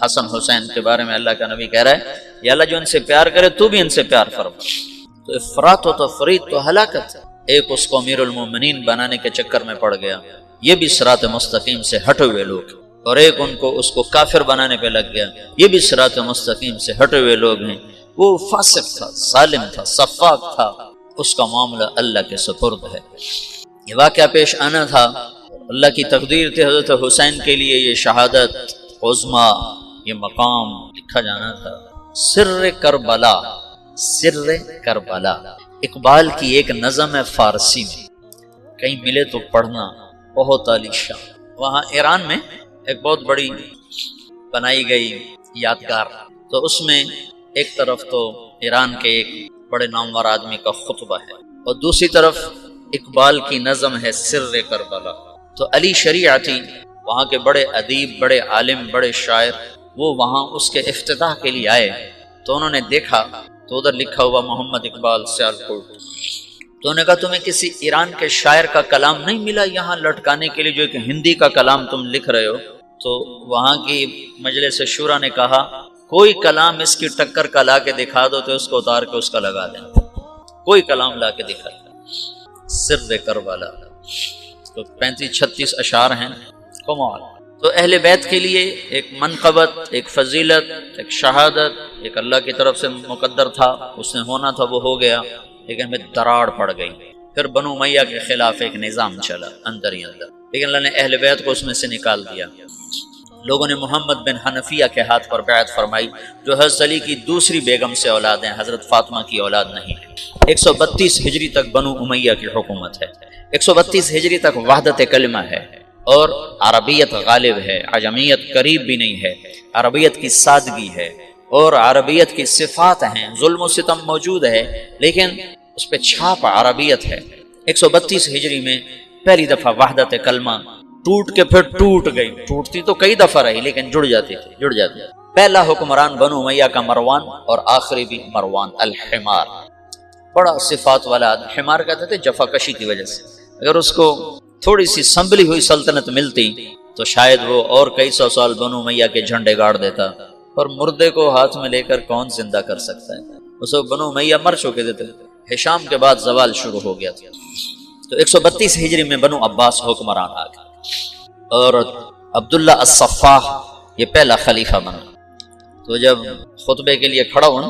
حسن حسین کے بارے میں اللہ کا نبی کہہ رہا ہے یا اللہ جو ان سے پیار کرے تو بھی ان سے پیار فرما۔ تو افراط و تفریط تو ہلاکت ہے۔ ایک اس کو امیر المومنین بنانے کے چکر میں پڑ گیا، یہ بھی صراط مستقیم سے ہٹے ہوئے لوگ، اور ایک ان کو اس کو کافر بنانے پہ لگ گیا، یہ بھی صراط مستقیم سے ہٹے ہوئے لوگ ہیں۔ وہ فاسق تھا، ظالم تھا، سفاک تھا، اس کا معاملہ اللہ کے سپرد ہے۔ یہ واقعہ پیش آنا تھا، اللہ کی تقدیر تھی حضرت حسین کے لیے یہ شہادت عظمیٰ، یہ مقام لکھا جانا تھا۔ سر کربلا، سر کربلا اقبال کی ایک نظم ہے فارسی میں، کہیں ملے تو پڑھنا، بہت عالی شان۔ وہاں ایران میں ایک بہت بڑی بنائی گئی یادگار، تو اس میں ایک طرف تو ایران کے ایک بڑے نامور آدمی کا خطبہ ہے اور دوسری طرف اقبال کی نظم ہے سر کربلا۔ تو علی شریعتی وہاں کے بڑے ادیب، بڑے عالم، بڑے شاعر، وہ وہاں اس کے افتتاح کے لیے آئے، تو انہوں نے دیکھا تو ادھر لکھا ہوا محمد اقبال سیالکوٹ، تو انہوں نے کہا تمہیں کسی ایران کے شاعر کا کلام نہیں ملا یہاں لٹکانے کے لیے، جو کہ ہندی کا کلام تم لکھ رہے ہو؟ تو وہاں کی مجلس شورا نے کہا کوئی کلام اس کی ٹکر کا لا کے دکھا دو تو اس کو اتار کے اس کا لگا دیں، کوئی کلام لا کے دکھا دیں۔ سر کربلا تو 35-36 اشعار ہیں، کمال۔ تو اہل بیت کے لیے ایک منقبت، ایک فضیلت، ایک شہادت، ایک اللہ کی طرف سے مقدر تھا، اس نے ہونا تھا وہ ہو گیا، لیکن ہمیں دراڑ پڑ گئی۔ پھر بنو امیہ کے خلاف ایک نظام چلا اندر ہی اندر، لیکن اللہ نے اہل بیت کو اس میں سے نکال دیا۔ لوگوں نے محمد بن حنفیہ کے ہاتھ پر بیعت فرمائی، جو حضرت علی کی دوسری بیگم سے اولاد ہیں، حضرت فاطمہ کی اولاد نہیں ہے۔ 132 ہجری تک بنو امیہ کی حکومت ہے، 132 ہجری تک وحدت کلمہ ہے، اور عربیت غالب ہے، عجمیت قریب بھی نہیں ہے، عربیت کی سادگی ہے اور عربیت کی صفات ہیں، ظلم و ستم موجود ہے لیکن اس پہ چھاپ عربیت ہے۔ 132 ہجری میں پہلی دفعہ وحدت کلمہ ٹوٹ کے پھر ٹوٹ گئی، ٹوٹتی تو کئی دفعہ رہی لیکن جڑ جاتی تھی۔ پہلا حکمران بنو امیہ کا مروان اور آخری بھی مروان الحمار، بڑا صفات والا حمار کہتے تھے جفا کشی کی وجہ سے، اگر اس کو تھوڑی سی سنبھلی ہوئی سلطنت ملتی تو شاید وہ اور کئی سو سال بنو امیہ کے جھنڈے گاڑ دیتا، اور مردے کو ہاتھ میں لے کر کون زندہ کر سکتا ہے؟ اس وقت بنو امیہ مر چکے تھے، ہشام کے بعد زوال شروع ہو گیا تھا۔ تو 132 ہجری میں بنو عباس حکمران آ گئے اور عبداللہ الصفاح یہ پہلا خلیفہ بنا۔ تو جب خطبے کے لیے کھڑا ہوا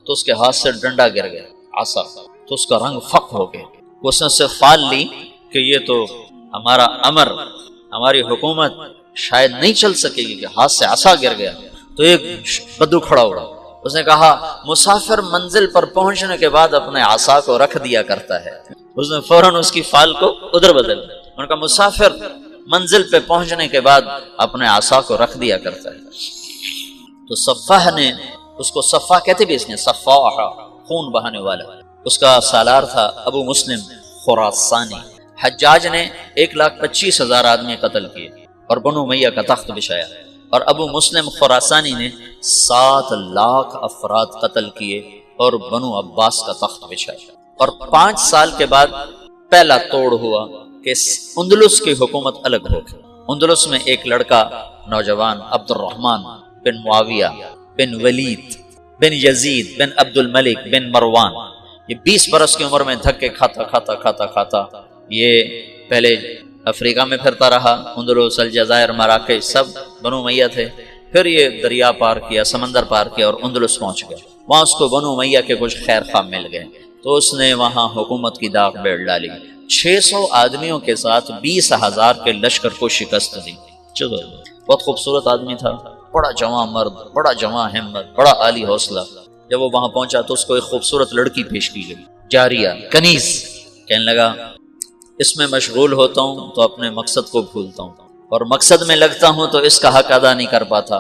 تو اس کے ہاتھ سے ڈنڈا گر گیا، عصا، تو اس کا رنگ فق ہو گیا۔ اس نے اس سے فال لی کہ یہ تو ہمارا امر، ہماری حکومت شاید نہیں چل سکے گی، کہ ہاتھ سے عصا گر گیا۔ تو ایک بدو کھڑا ہوا، اس نے کہا مسافر منزل پر پہنچنے کے بعد اپنے عصا کو رکھ دیا کرتا ہے۔ اس نے فوراً اس کی فال کو ادھر بدل، ان کا مسافر منزل پہ پہنچنے کے بعد اپنے عصا کو رکھ دیا کرتا ہے۔ تو صفاح نے اس کو، صفاح کہتے بھی اس نے، صفاح خون بہانے والا، اس کا سالار تھا ابو مسلم خراسانی۔ حجاج نے 1,25,000 آدمی قتل کیے اور بنو امیہ کا تخت بچھایا، اور ابو مسلم خراسانی نے 7 لاکھ افراد قتل کیے اور بنو عباس کا تخت بچھایا۔ اور 5 سال کے بعد پہلا توڑ ہوا کہ اندلس کی حکومت الگ ہو گئی۔ اندلس میں ایک لڑکا نوجوان عبد الرحمن بن معاویہ بن ولید بن یزید بن عبد الملک بن مروان، یہ 20 برس کی عمر میں دھکے کھاتا یہ پہلے افریقہ میں پھرتا رہا، اندلس، الجزائر، مراکش سب بنو امیہ تھے۔ پھر یہ دریا پار کیا، سمندر پار کیا اور اندلس پہنچ گیا۔ وہاں اس کو بنو امیہ کے کچھ خیر خواہ مل گئے تو اس نے وہاں حکومت کی داغ بیڑ ڈالی، 600 آدمیوں کے ساتھ 20,000 کے لشکر کو شکست دی۔ چلو، بہت خوبصورت آدمی تھا، بڑا جواں مرد، بڑا جواں ہمت، بڑا عالی حوصلہ۔ جب وہ وہاں پہنچا تو اس کو ایک خوبصورت لڑکی پیش کی گئی، جاریہ، کنیز۔ کہنے لگا اس میں مشغول ہوتا ہوں تو اپنے مقصد کو بھولتا ہوں، اور مقصد میں لگتا ہوں تو اس کا حق ادا نہیں کر پاتا،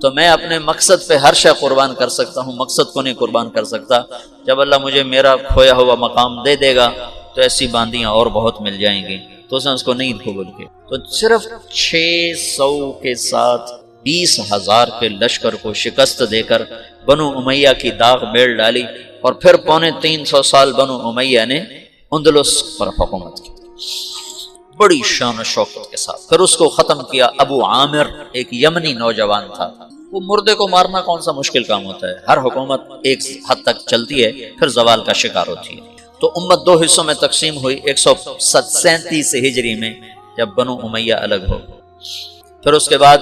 تو میں اپنے مقصد پہ ہر شے قربان کر سکتا ہوں، مقصد کو نہیں قربان کر سکتا۔ جب اللہ مجھے میرا کھویا ہوا مقام دے دے گا تو ایسی باندیاں اور بہت مل جائیں گی۔ تو اس نے اس کو نہیں قبول کیا، تو صرف 600 کے ساتھ 20,000 کے لشکر کو شکست دے کر بنو امیہ کی داغ بیل ڈالی، اور پھر 350 سال بنو امیہ نے اندلس پر حکومت کی بڑی شان و شوکت کے ساتھ۔ پھر اس کو ختم کیا ابو عامر، ایک یمنی نوجوان تھا۔ وہ مردے کو مارنا کون سا مشکل کام ہوتا ہے، ہر حکومت ایک حد تک چلتی ہے پھر زوال کا شکار ہوتی ہے۔ تو امت 2 حصوں میں تقسیم ہوئی 137 ہجری میں، جب بنو امیہ الگ ہو۔ پھر اس کے بعد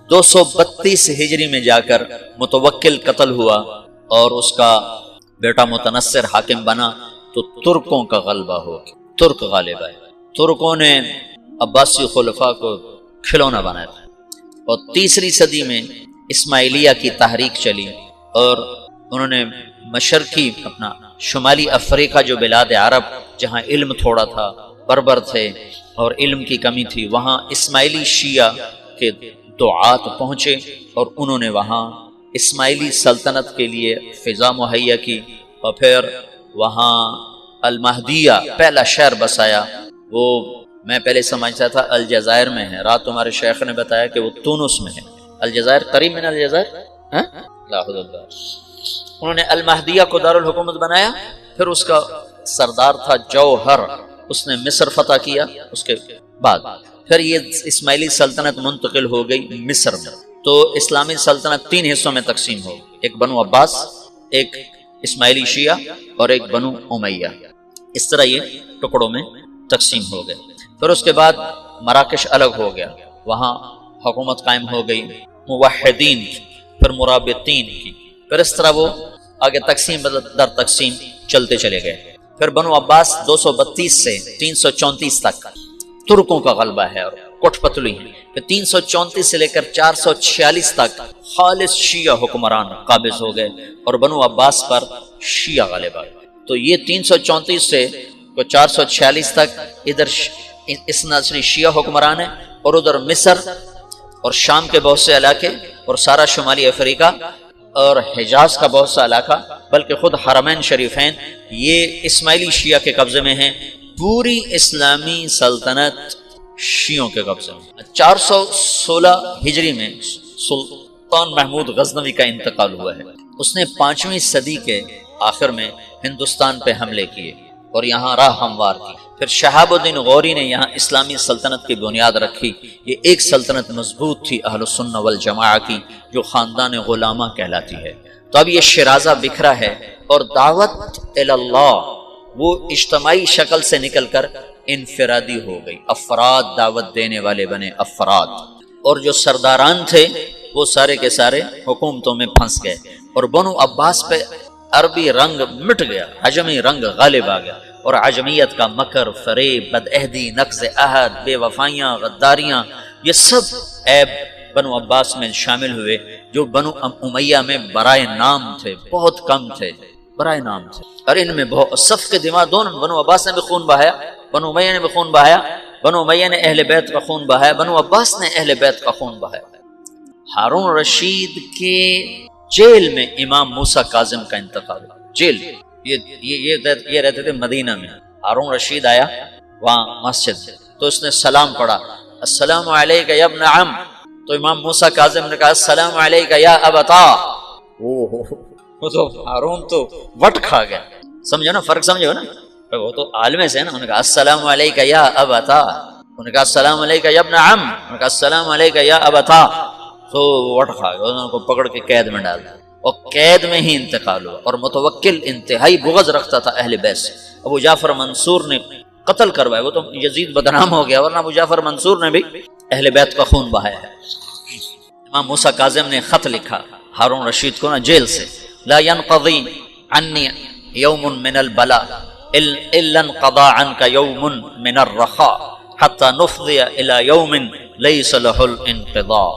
232 ہجری میں جا کر متوکل قتل ہوا اور اس کا بیٹا متنصر حاکم بنا، تو ترکوں کا غلبہ ہو گیا، ترک غالب آئے۔ ترکوں نے عباسی خلفاء کو کھلونا بنایا تھا، اور 3 صدی میں اسماعیلیہ کی تحریک چلی، اور انہوں نے مشرقی اپنا شمالی افریقہ جو بلاد عرب جہاں علم تھوڑا تھا، بربر تھے اور علم کی کمی تھی، وہاں اسماعیلی شیعہ کے دعات پہنچے اور انہوں نے وہاں اسماعیلی سلطنت کے لیے فضا مہیا کی، اور پھر وہاں المہدیہ پہلا شہر بسایا۔ وہ میں پہلے سمجھتا تھا الجزائر میں ہے، رات تمہارے شیخ نے بتایا کہ وہ تونس میں ہے۔ الجزائر قریب من الجزائر، لا حول ولا قوة۔ انہوں نے المہدیہ کو دارالحکومت بنایا، پھر اس کا سردار تھا جوہر، اس نے مصر فتح کیا، اس کے بعد پھر یہ اسماعیلی سلطنت منتقل ہو گئی مصر میں۔ تو اسلامی سلطنت 3 حصوں میں تقسیم ہو، ایک بنو عباس، ایک اسماعیلی شیعہ اور ایک بنو امیہ، اس طرح یہ ٹکڑوں میں تقسیم ہو گئے۔ پھر اس کے بعد مراکش الگ ہو گیا، وہاں حکومت قائم ہو گئی موحدین کی، پھر مرابطین کی، پھر اس طرح وہ آگے تقسیم در تقسیم چلتے چلے گئے۔ پھر بنو عباس 232 سے 334 تک ترکوں کا غلبہ ہے اور کٹ پتلی ہیں، پھر 334 سے لے کر 446 تک خالص شیعہ حکمران قابض ہو گئے اور بنو عباس پر شیعہ غالب آ گئے۔ تو یہ 334 سے 446 تک ادھر اس نسلی شیعہ حکمران ہے، اور ادھر مصر اور شام کے بہت سے علاقے اور سارا شمالی افریقہ اور حجاز کا بہت سا علاقہ، بلکہ خود حرمین شریفین یہ اسماعیلی شیعہ کے قبضے میں ہیں۔ پوری اسلامی سلطنت شیعوں کے قبضے میں۔ 416 ہجری میں سلطان محمود غزنوی کا انتقال ہوا ہے۔ اس نے 5ویں صدی کے آخر میں ہندوستان پہ حملے کیے اور یہاں راہ ہموار کی۔ پھر شہاب الدین غوری نے یہاں اسلامی سلطنت کی بنیاد رکھی۔ یہ ایک سلطنت مضبوط تھی اہل السنہ والجماعہ کی، جو خاندان غلامہ کہلاتی ہے۔ تو اب یہ شیرازہ بکھرا ہے، اور دعوت اللہ وہ اجتماعی شکل سے نکل کر انفرادی ہو گئی، افراد دعوت دینے والے بنے افراد، اور جو سرداران تھے وہ سارے کے سارے حکومتوں میں پھنس گئے، اور بنو عباس پہ عربی رنگ مٹ گیا، عجمی رنگ غالب آ گیا، اور عجمیت کا مکر، فریب، بدعہدی، نقض عہد، بے وفائیاں، غداریاں، یہ سب عیب بنو عباس میں شامل ہوئے، جو بنو امیہ میں برائے نام تھے، بہت کم تھے، برائے نام تھے، اور ان میں بہت صف کے دماء دونوں، بنو عباس نے بھی خون بہایا، بنو امیہ نے بھی خون بہایا، بنو امیہ نے اہل بیت کا خون بہایا، بنو عباس نے اہل بیت کا خون بہایا۔ ہارون رشید کے جیل میں امام موسیٰ کاظم کا انتقال ہوا، جیل، یہ رہتے تھے مدینہ میں۔ ہارون رشید آیا وہاں مسجد، تو اس نے سلام پڑھا، السلام علیک یا ابن عم، تو امام موسیٰ کاظم نے کہا السلام علیک یا ابتا۔ وہ تو ہارون تو وٹ کھا گیا، سمجھو نا، فرق سمجھو نا، وہ تو عالم سے ہے نا، انہوں نے کہا السلام علیک یا ابتا، انہوں نے کہا السلام علیک یا ابن عم، انہوں نے کہا السلام علیک یا ابتا، تو وٹ کھا گیا، انہوں کو پکڑ کے قید میں ڈال دیا، اور قید میں ہی انتقال ہوا۔ اور متوکل انتہائی بغض رکھتا تھا اہل بیت سے، ابو جعفر منصور نے قتل کروایا، وہ تو یزید بدنام ہو گیا، ورنہ ابو جعفر منصور نے بھی اہل بیت کا خون بہایا ہے۔ امام موسیٰ کاظم نے خط لکھا ہارون رشید کو نا جیل سے، لا ينقضي عني يوم من البلاء الا انقضى عنك يوم من الرخاء حتى نفضي الى يوم ليس له الانقضاء۔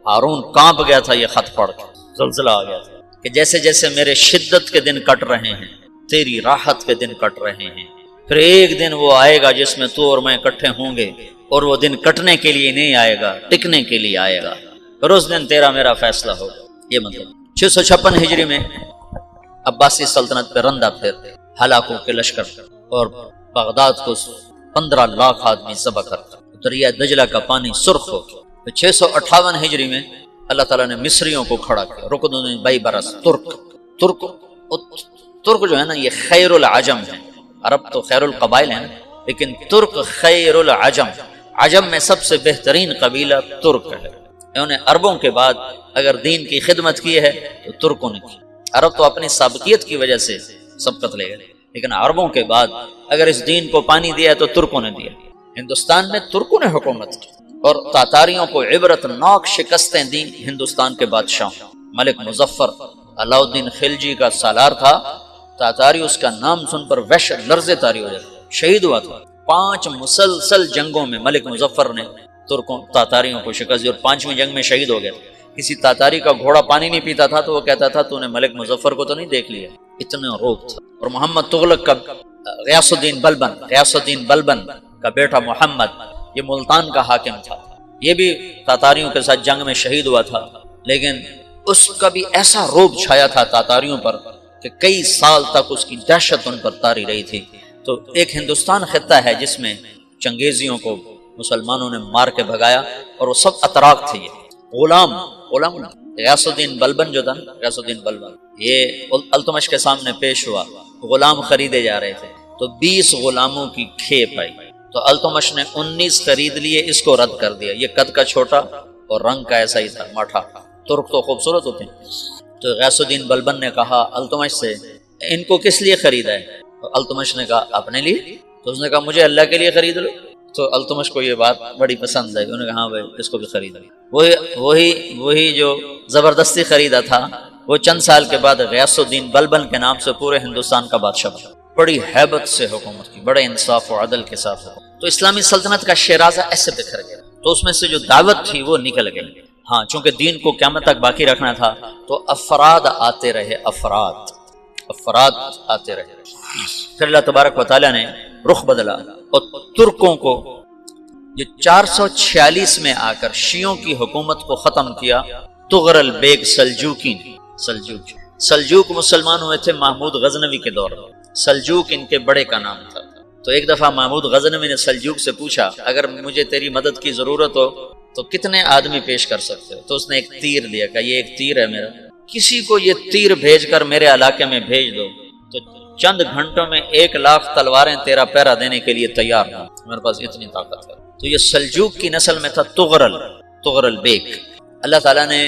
ہارون کانپ گیا تھا یہ خط پڑھ کے، زلزلہ آ گیا تھا کہ جیسے جیسے میرے شدت کے دن کٹ رہے ہیں، تیری راحت کے دن کٹ رہے ہیں، پھر ایک دن وہ آئے گا جس میں تو اور میں اکٹھے ہوں گے، اور وہ دن کٹنے کے لیے نہیں آئے گا، ٹکنے کے لیے آئے گا، پھر اس دن تیرا میرا فیصلہ ہوگا۔ یہ مطلب 656 ہجری میں عباسی سلطنت پہ رندہ پھر ہلاکوں کے لشکر، اور بغداد کو 15 لاکھ آدمی ذبح کرتا، دریا دجلہ کا پانی سرخ ہو گیا۔ 658 ہجری میں اللہ تعالیٰ نے مصریوں کو کھڑا کیا، رکن بائی برس، ترک جو ہے نا یہ خیر العجم ہے، عرب تو خیر القبائل ہیں، لیکن ترک خیر العجم، عجم میں سب سے بہترین قبیلہ ترک ہے۔ انہوں نے عربوں کے بعد اگر دین کی خدمت کی ہے تو ترکوں نے کی۔ عرب تو اپنی سابقیت کی وجہ سے سبقت لے گئے، لیکن عربوں کے بعد اگر اس دین کو پانی دیا ہے تو ترکوں نے دیا۔ ہندوستان میں ترکوں نے حکومت کی، اور تاتاریوں کو عبرتناک شکستیں دیں ہندوستان کے بادشاہوں۔ ملک مظفر علاء الدین خلجی کا سالار تھا، تاتاری اس کا نام سن پر وحش لرزے طاری ہو جاتا، شہید ہوا تھا۔ 5 مسلسل جنگوں میں ملک مظفر نے ترکوں تاتاریوں کو شکست دی اور 5ویں جنگ میں شہید ہو گیا۔ کسی تاتاری کا گھوڑا پانی نہیں پیتا تھا تو وہ کہتا تھا تو نے ملک مظفر کو تو نہیں دیکھ لیا، اتنا روب تھا۔ اور محمد تغلق کا غیاث الدین بلبن کا بیٹا محمد، یہ ملتان کا حاکم تھا، یہ بھی تاتاریوں کے ساتھ جنگ میں شہید ہوا تھا، لیکن اس کا بھی ایسا روب چھایا تھا تاتاریوں پر کہ کئی سال تک اس کی دہشت ان پر طاری رہی تھی۔ تو ایک ہندوستان خطہ ہے جس میں چنگیزیوں کو مسلمانوں نے مار کے بھگایا، اور وہ سب اتراک تھے۔ یہ غلام غیاث الدین بلبن جو تھا، غیاث الدین بلبن، یہ التمش کے سامنے پیش ہوا، غلام خریدے جا رہے تھے تو 20 غلاموں کی کھیپ آئی، تو التمش نے 19 خرید لیے، اس کو رد کر دیا۔ یہ قد کا چھوٹا اور رنگ کا ایسا ہی تھا، ماٹھا، ترک تو خوبصورت ہوتے ہیں۔ تو غیاث الدین بلبن نے کہا التمش سے، ان کو کس لیے خریدا ہے؟ تو التمش نے کہا اپنے لیے۔ تو اس نے کہا مجھے اللہ کے لیے خرید لو۔ تو التمش کو یہ بات بڑی پسند ہے، انہوں نے کہا ہاں بھائی اس کو بھی خرید لو۔ وہی جو زبردستی خریدا تھا وہ چند سال کے بعد غیاث الدین بلبن کے نام سے پورے ہندوستان کا بادشاہ بنا، بڑی ہیبت سے حکومت کی، بڑے انصاف و عدل کے ساتھ۔ تو اسلامی سلطنت کا شیرازہ ایسے بکھر گیا، تو اس میں سے جو دعوت تھی وہ نکل گئی۔ ہاں چونکہ دین کو قیامت تک باقی رکھنا تھا تو افراد آتے رہے، افراد آتے رہے۔ پھر اللہ تبارک و تعالیٰ نے رخ بدلا اور ترکوں کو جو 446 میں آ کر شیعوں کی حکومت کو ختم کیا۔ تغرل بیگ سلجوق مسلمان ہوئے تھے محمود غزنوی کے دور میں، سلجوق ان کے بڑے کا نام تھا۔ تو ایک دفعہ محمود غزنوی نے سلجوق سے پوچھا اگر مجھے تیری مدد کی ضرورت ہو تو کتنے آدمی پیش کر سکتے ہو؟ تو اس نے ایک تیر دیا، کہا یہ ایک تیر ہے میرا، کسی کو یہ تیر بھیج کر میرے علاقے میں بھیج دو تو چند گھنٹوں میں 1,00,000 تلواریں تیرا پہرا دینے کے لیے تیار ہوں، میرے پاس اتنی طاقت ہے۔ تو یہ سلجوق کی نسل میں تھا تغرل بیگ۔ اللہ تعالیٰ نے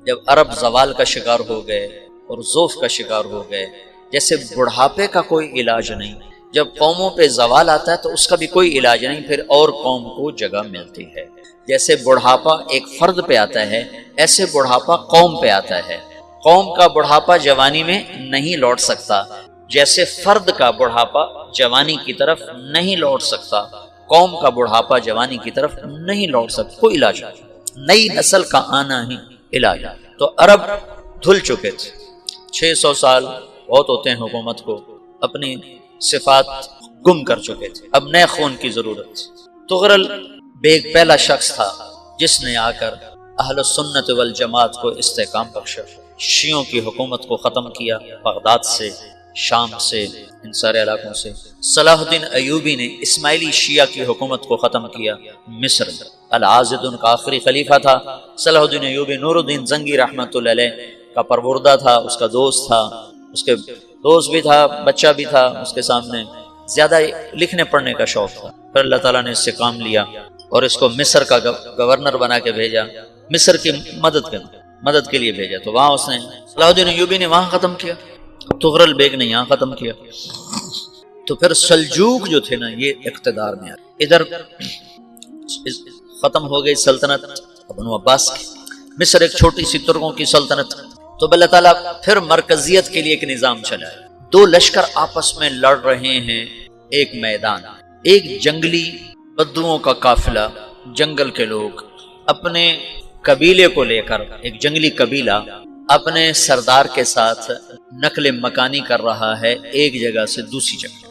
جب عرب زوال کا شکار ہو گئے اور ضعف کا شکار ہو گئے، جیسے بڑھاپے کا کوئی علاج نہیں، جب قوموں پہ زوال آتا ہے تو اس کا بھی کوئی علاج نہیں، پھر اور قوم کو جگہ ملتی ہے۔ جیسے بڑھاپا ایک فرد پہ آتا ہے، ایسے بڑھاپا قوم پہ آتا ہے۔ قوم کا بڑھاپا جوانی میں نہیں لوٹ سکتا، جیسے فرد کا بڑھاپا جوانی کی طرف نہیں لوٹ سکتا، قوم کا بڑھاپا جوانی کی طرف نہیں لوٹ سکتا، کوئی علاج نہیں، نئی نسل کا آنا ہی علاج۔ تو عرب دھل چکے تھے، 600 سال بہت ہوتے ہیں حکومت کو، اپنی صفات گم کر چکے تھے، اب نئے خون کی ضرورت تھی۔ تغرل بیگ پہلا شخص تھا جس نے آ کر اہل السنت والجماعت کو استحکام بخشا، شیعوں کی حکومت کو ختم کیا، بغداد سے، شام سے، ان سارے علاقوں سے۔ صلاح الدین ایوبی نے اسماعیلی شیعہ کی حکومت کو ختم کیا، مصر العازد ان کا آخری خلیفہ تھا۔ صلاح الدین ایوبی نور الدین زنگی رحمۃ اللہ علیہ کا پروردہ تھا، اس کا دوست تھا، اس کے دوست بھی تھا، بچہ بھی تھا، اس کے سامنے زیادہ لکھنے پڑھنے کا شوق تھا۔ پھر اللہ تعالیٰ نے اس سے کام لیا اور اس کو مصر کا گورنر بنا کے بھیجا، مصر کی مدد کے لیے بھیجا، تو وہاں اس نے صلاح الدین ایوبی نے وہاں ختم کیا، تغرل بیگ نے یہاں ختم کیا۔ تو پھر سلجوق جو تھے نا یہ اقتدار میں آئے، ادھر ختم ہو گئی سلطنت بنو عباس کی، مصر ایک چھوٹی سی ترکوں کی سلطنت۔ تو اللہ تعالیٰ پھر مرکزیت کے لیے ایک نظام چلائے، 2 لشکر آپس میں لڑ رہے ہیں، ایک میدان، ایک جنگلی بدوؤں کا قافلہ، جنگل کے لوگ اپنے قبیلے کو لے کر، ایک جنگلی قبیلہ اپنے سردار کے ساتھ نقل مکانی کر رہا ہے ایک جگہ سے دوسری جگہ۔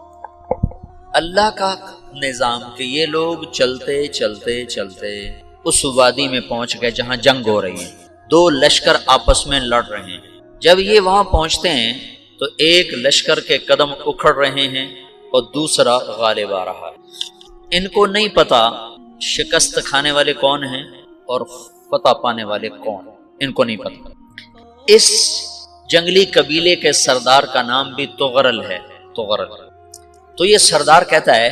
اللہ کا نظام کہ یہ لوگ چلتے چلتے چلتے اس وادی میں پہنچ گئے جہاں جنگ ہو رہی ہے، 2 لشکر آپس میں لڑ رہے ہیں۔ جب یہ وہاں پہنچتے ہیں تو ایک لشکر کے قدم اکھڑ رہے ہیں اور دوسرا غالب آ رہا ہے۔ ان کو نہیں پتا شکست کھانے والے کون ہیں اور فتح پانے والے کون، ان کو نہیں پتا۔ اس جنگلی قبیلے کے سردار کا نام بھی تغرل ہے، تغرل۔ تو یہ سردار کہتا ہے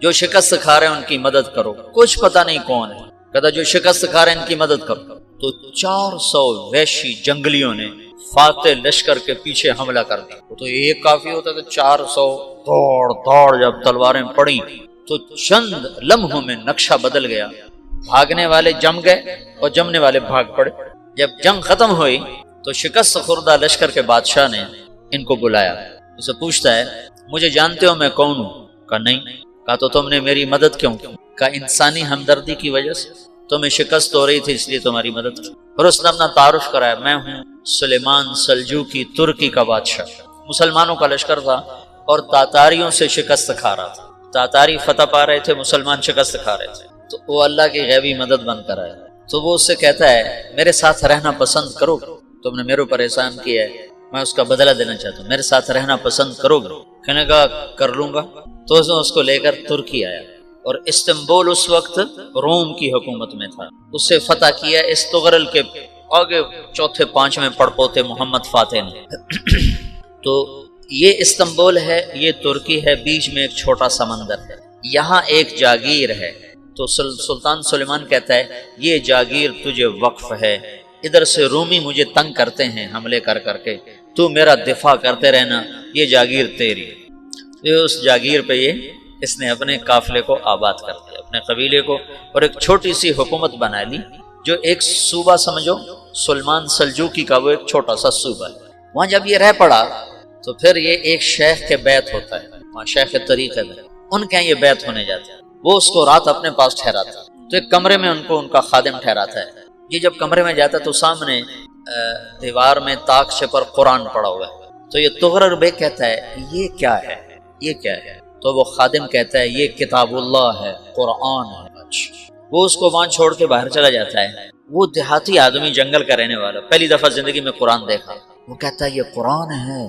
جو شکست کھا رہے ہیں ان کی مدد کرو، کچھ پتہ نہیں کون ہے، کہتا جو شکست کھا رہے ہیں ان کی مدد کرو۔ تو 400 وحشی جنگلیوں نے فاتح لشکر کے پیچھے حملہ کر دیا۔ تو ایک کافی ہوتا تو 400 دوڑ جب تلواریں پڑیں تو چند لمحوں میں نقشہ بدل گیا، بھاگنے والے جم گئے اور جمنے والے بھاگ پڑے۔ جب جنگ ختم ہوئی تو شکست خوردہ لشکر کے بادشاہ نے ان کو بلایا، اسے پوچھتا ہے مجھے جانتے ہو میں کون ہوں؟ کہا نہیں۔ کہا تو تم نے میری مدد کیوں کی؟ کہا انسانی ہمدردی کی وجہ سے، تمہیں شکست ہو رہی تھی اس لیے تمہاری مدد کی۔ اور اس نے اپنا تعارف کرایا، میں ہوں سلیمان سلجوقی ترکی کا بادشاہ۔ مسلمانوں کا لشکر تھا اور تاتاریوں سے شکست کھا رہا تھا، تاتاری فتح پا رہے تھے، مسلمان شکست کھا رہے تھے، تو وہ اللہ کی غیبی مدد بن کر آیا۔ تو وہ اس سے کہتا ہے میرے ساتھ رہنا پسند کرو، تم نے میرے اوپر احسان کیا ہے، میں اس کا بدلہ دینا چاہتا ہوں، میرے ساتھ رہنا پسند کرو گے؟ کہنے کا کر لوں گا۔ تو اس کو لے کر ترکی آیا، اور استنبول اس وقت روم کی حکومت میں تھا، اس سے فتح کیا اس تغرل کے آگے چوتھے پانچویں پڑپوتے محمد فاتح نے۔ تو یہ استنبول ہے، یہ ترکی ہے، بیچ میں ایک چھوٹا سمندر ہے، یہاں ایک جاگیر ہے۔ تو سلطان سلیمان کہتا ہے یہ جاگیر تجھے وقف ہے، ادھر سے رومی مجھے تنگ کرتے ہیں حملے کر کر کے، تو میرا دفاع کرتے رہنا، یہ جاگیر تیری۔ اس جاگیر پہ اس نے اپنے قافلے کو آباد کر دیا، اپنے قبیلے کو، اور ایک چھوٹی سی حکومت بنا لی، جو ایک صوبہ سمجھو سلیمان سلجوقی کا، وہ ایک چھوٹا سا صوبہ ہے۔ وہاں جب یہ رہ پڑا تو پھر یہ ایک شیخ کے بیت ہوتا ہے، وہاں شیخ طریقہ ہے، ان کے یہ بیت ہونے جاتے ہیں، وہ اس کو رات اپنے پاس ٹھہراتا ہے، تو ایک کمرے میں ان کا خادم ٹھہراتا ہے۔ یہ جب کمرے میں جاتا ہے تو سامنے دیوار میں طاقچے پر قرآن پڑا ہوا ہے، تو یہ تغرر بیگ کہتا ہے یہ کیا ہے، یہ کیا ہے؟ تو وہ خادم کہتا ہے یہ کتاب اللہ ہے، قرآن ہے۔ وہ اس کو وہاں چھوڑ کے باہر چلا جاتا ہے۔ وہ دیہاتی آدمی، جنگل کا رہنے والا، پہلی دفعہ زندگی میں قرآن دیکھا، وہ کہتا ہے یہ قرآن ہے،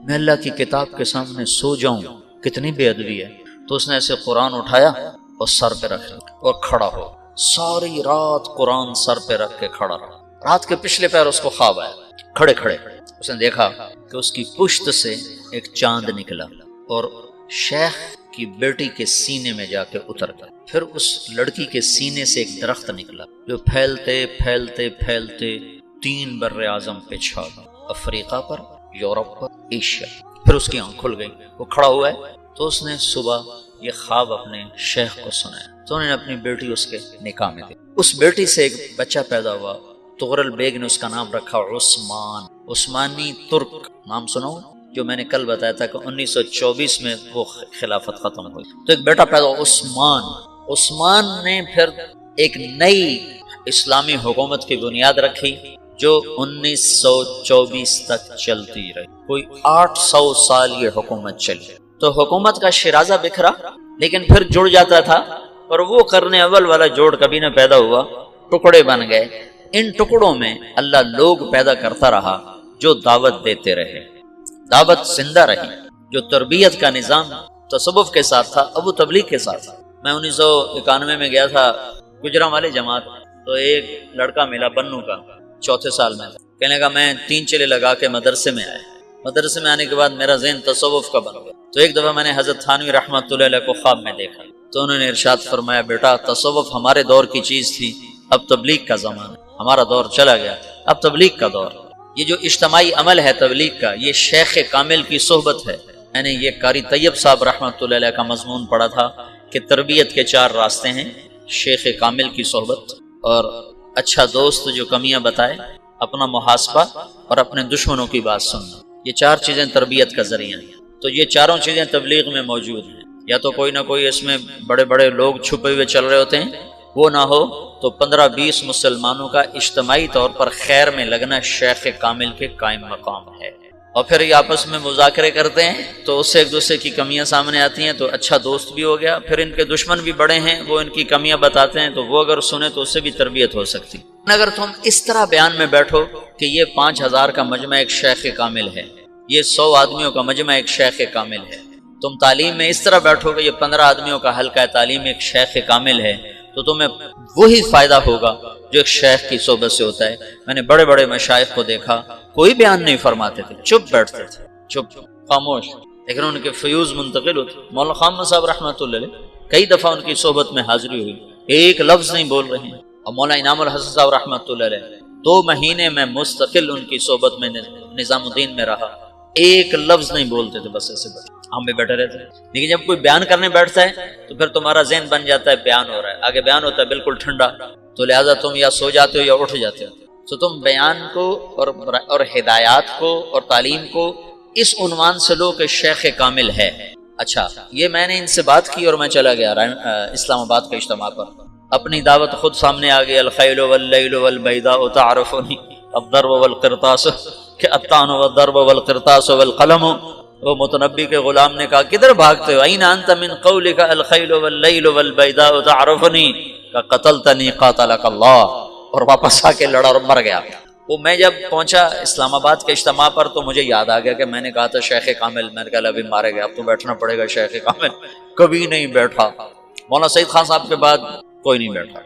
میں اللہ کی کتاب کے سامنے سو جاؤں، کتنی بے ادبی ہے۔ تو اس نے ایسے قرآن اٹھایا اور سر پہ رکھ لیا اور کھڑا ہو، ساری رات قرآن سر پہ رکھ کے کھڑا رہا۔ رات کے پچھلے پہر اس کو خواب آیا، کھڑے کھڑے اس نے دیکھا کہ اس کی پشت سے ایک چاند نکلا اور شیخ کی بیٹی کے سینے میں جا کے اتر گیا۔ پھر اس لڑکی کے سینے سے ایک درخت نکلا جو پھیلتے پھیلتے پھیلتے 3 بر اعظم پہ چھا گیا، افریقہ پر، یورپ پر، ایشیا۔ پھر اس کی آنکھ کھل گئی، وہ کھڑا ہوا ہے، تو اس نے صبح یہ خواب اپنے شیخ کو سنایا، تو انہوں نے اپنی بیٹی اس کے نکاح میں دی۔ اس بیٹی سے ایک بچہ پیدا ہوا، تغرل بیگ نے اس کا نام رکھا عثمان، عثمانی ترک نام سنو، جو میں نے کل بتایا تھا کہ 1924 میں وہ خلافت ختم ہوئی، تو ایک بیٹا پیدا ہوا عثمان۔ عثمان نے پھر ایک نئی اسلامی حکومت کی بنیاد رکھی جو 1924 تک چلتی رہی، کوئی 800 سال یہ حکومت چلی۔ تو حکومت کا شیرازہ بکھرا لیکن پھر جڑ جاتا تھا، اور وہ قرن اول والا جوڑ کبھی نہ پیدا ہوا، ٹکڑے بن گئے۔ ان ٹکڑوں میں اللہ لوگ پیدا کرتا رہا جو دعوت دیتے رہے، دعوت زندہ رہی۔ جو تربیت کا نظام تصوف کے ساتھ تھا اب وہ تبلیغ کے ساتھ تھا۔ میں 1991 میں گیا تھا گجرانوالے جماعت، تو ایک لڑکا ملا بنو کا، 4 سال میں تھا، کہنے لگا میں 3 چلے لگا کے مدرسے میں آیا، مدرسے میں آنے کے بعد میرا ذہن تصوف کا بن گیا۔ تو ایک دفعہ میں نے حضرت تھانوی رحمۃ اللہ علیہ کو خواب میں دیکھا، تو انہوں نے ارشاد فرمایا بیٹا تصوف ہمارے دور کی چیز تھی، اب تبلیغ کا زمانہ، ہمارا دور چلا گیا، اب تبلیغ کا دور۔ یہ جو اجتماعی عمل ہے تبلیغ کا، یہ شیخ کامل کی صحبت ہے۔ میں نے یہ قاری طیب صاحب رحمۃ اللہ علیہ کا مضمون پڑھا تھا کہ تربیت کے 4 راستے ہیں، شیخ کامل کی صحبت، اور اچھا دوست جو کمیاں بتائے، اپنا محاسبہ، اور اپنے دشمنوں کی بات سننا، یہ 4 چیزیں تربیت کا ذریعہ ہیں۔ تو یہ 4 چیزیں تبلیغ میں موجود ہیں، یا تو کوئی نہ کوئی اس میں بڑے بڑے لوگ چھپے ہوئے چل رہے ہوتے ہیں، وہ نہ ہو تو 15-20 مسلمانوں کا اجتماعی طور پر خیر میں لگنا شیخ کامل کے قائم مقام ہے، اور پھر یہ آپس میں مذاکرے کرتے ہیں تو اس سے ایک دوسرے کی کمیاں سامنے آتی ہیں، تو اچھا دوست بھی ہو گیا۔ پھر ان کے دشمن بھی بڑے ہیں، وہ ان کی کمیاں بتاتے ہیں، تو وہ اگر سنیں تو اس سے بھی تربیت ہو سکتی۔ اگر تم اس طرح بیان میں بیٹھو کہ یہ 5000 کا مجمع ایک شیخ کامل ہے، یہ 100 آدمیوں کا مجمع ایک شیخ کامل ہے، تم تعلیم میں اس طرح بیٹھو کہ یہ 15 آدمیوں کا حلقہ تعلیم ایک شیخ کامل ہے، تو تمہیں وہی فائدہ ہوگا جو ایک شیخ کی صحبت سے ہوتا ہے۔ میں نے بڑے بڑے مشائخ کو دیکھا، کوئی بیان نہیں فرماتے تھے، چپ بیٹھتے تھے، چپ خاموش، لیکن ان کے فیوز منتقل ہوتے۔ مولانا خامنہ صاحب رحمۃ اللہ علیہ کئی دفعہ ان کی صحبت میں حاضری ہوئی، ایک لفظ نہیں بول رہے ہیں۔ اور مولانا انعام الحسن صاحب رحمۃ اللہ علیہ 2 مہینے میں مستقل ان کی صحبت میں نظام الدین میں رہا، ایک لفظ نہیں بولتے تھے، بس ایسے بیٹھے۔ ہم بھی بیٹھے رہتے ہیں، لیکن جب کوئی بیان کرنے بیٹھتا ہے تو پھر تمہارا ذہن بن جاتا ہے بیان ہو رہا ہے، آگے بیان ہوتا ہے بالکل ٹھنڈا، تو لہٰذا تم یا سو جاتے ہو یا اٹھ جاتے ہو۔ تو تم بیان کو اور ہدایات کو اور تعلیم کو اس عنوان سے لو کہ شیخ کامل ہے۔ اچھا، یہ میں نے ان سے بات کی اور میں چلا گیا اسلام آباد کے اجتماع پر، اپنی دعوت خود سامنے آ گئی، الخیل واللیل والبیداء تعرفنی الضرب والقرطاس کہ الطعن والضرب والقرطاس والقلم۔ وہ متنبی کے غلام نے کہا کدھر بھاگتے ہو؟ این انت من قولک الخیل واللیل والبیداء تعرفنی کہ قتلتنی قاتلک اللہ، اور واپس آ کے لڑا اور مر گیا۔ وہ میں جب پہنچا اسلام آباد کے اجتماع پر تو مجھے یاد آ گیا کہ میں نے کہا تھا شیخ کامل، میں نے کہا ابھی مارے گئے، اب تو بیٹھنا پڑے گا شیخ کامل، کبھی نہیں بیٹھا۔ مولانا سعید خان صاحب کے بعد کوئی نہیں بیٹھا،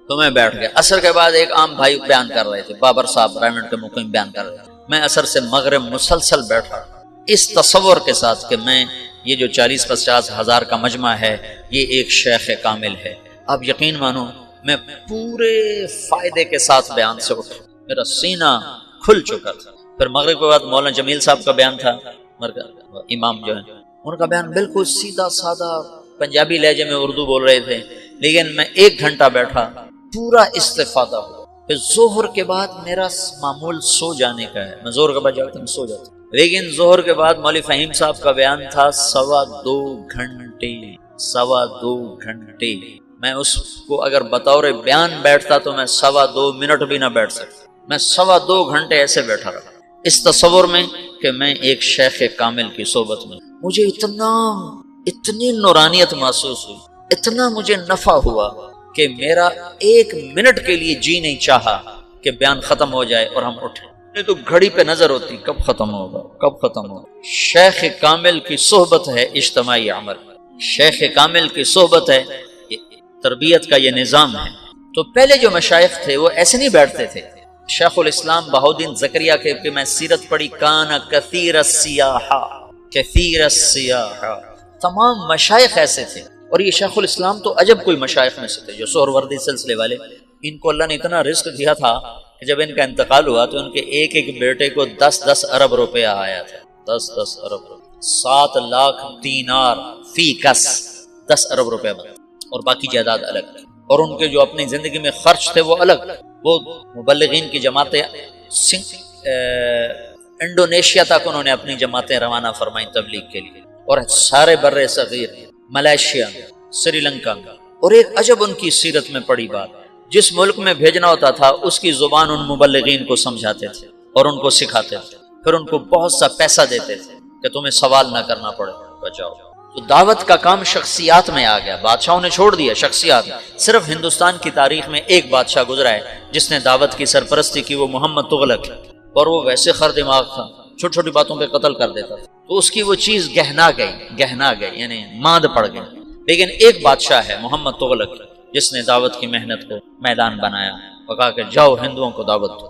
تو میں بیٹھ گیا۔ عصر کے بعد ایک عام بھائی بیان کر رہے تھے، بابر صاحب رائمنڈ کے مقیم بیان کر رہے تھے، میں عصر سے مغرب مسلسل بیٹھا اس تصور کے ساتھ کہ میں یہ جو 40-50 ہزار کا مجمع ہے یہ ایک شیخ کامل ہے۔ اب یقین مانو میں پورے فائدے کے ساتھ بیان سے اٹھا، میرا سینہ کھل چکا تھا۔ پھر مغرب کے بعد مولانا جمیل صاحب کا بیان تھا، امام جو ہیں، ان کا بیان بالکل سیدھا سادہ پنجابی لہجے میں اردو بول رہے تھے، لیکن میں 1 گھنٹہ بیٹھا، پورا استفادہ ہوا۔ پھر ظہر کے بعد میرا معمول سو جانے کا ہے، میں ظہر کے بعد جاتا ہوں سو جاتا ہوں، لیکن ظہر کے بعد مولوی فہیم صاحب کا بیان تھا 2.25 گھنٹے۔ میں اس کو اگر بطور بیان بیٹھتا تو میں 2.25 منٹ بھی نہ بیٹھ سکتا، میں 2.25 گھنٹے ایسے بیٹھا رہا اس تصور میں کہ میں ایک شیخ کامل کی صحبت میں۔ مجھے اتنی نورانیت محسوس ہوئی، اتنا مجھے نفع ہوا کہ میرا 1 منٹ کے لیے جی نہیں چاہا کہ بیان ختم ہو جائے اور ہم اٹھیں، نہیں تو گھڑی پہ نظر ہوتی کب ختم ہوگا کب ختم ہوگا۔ شیخ کامل کی صحبت ہے اجتماعی عمل، شیخ کامل کی صحبت ہے، تربیت کا یہ نظام ہے۔ تو پہلے جو مشائخ تھے وہ ایسے نہیں بیٹھتے تھے۔ شیخ الاسلام بہاؤالدین زکریا کے میں سیرت پڑھی، کان کثیر السیاح، تمام مشائخ ایسے تھے۔ اور یہ شیخ الاسلام تو عجب کوئی مشائخ میں سے تھے، جو سہروردی سلسلے والے، ان کو اللہ نے اتنا رزق دیا تھا کہ جب ان کا انتقال ہوا تو ان کے ایک بیٹے کو 10 ارب روپیہ آیا تھا، 10 ارب روپیہ، 7 لاکھ دینار فی کس، 10 ارب روپیہ بنا، اور باقی جائیداد الگ، اور ان کے جو اپنی زندگی میں خرچ تھے وہ الگ۔ وہ مبلغین کی جماعتیں انڈونیشیا تک انہوں نے اپنی جماعتیں روانہ فرمائیں تبلیغ کے لیے، اور سارے بر صغیر، ملائیشیا، سری لنکا، اور ایک عجب ان کی سیرت میں پڑی بات، جس ملک میں بھیجنا ہوتا تھا اس کی زبان ان مبلغین کو سمجھاتے تھے اور ان کو سکھاتے تھے، پھر ان کو بہت سا پیسہ دیتے تھے کہ تمہیں سوال نہ کرنا پڑے، بچاؤ۔ تو دعوت کا کام شخصیات میں آ گیا، بادشاہوں نے چھوڑ دیا شخصیات۔ صرف ہندوستان کی تاریخ میں ایک بادشاہ گزرا ہے جس نے دعوت کی سرپرستی کی، وہ محمد تغلق، اور وہ ویسے خر دماغ تھا، چھوٹی چھوٹی باتوں پہ قتل کر دیتا تھا، تو اس کی وہ چیز گہنا گئی یعنی ماند پڑ گئی۔ لیکن ایک بادشاہ ہے محمد تغلق جس نے دعوت کی محنت کو میدان بنایا اور کہا کہ جاؤ ہندوؤں کو دعوت دو۔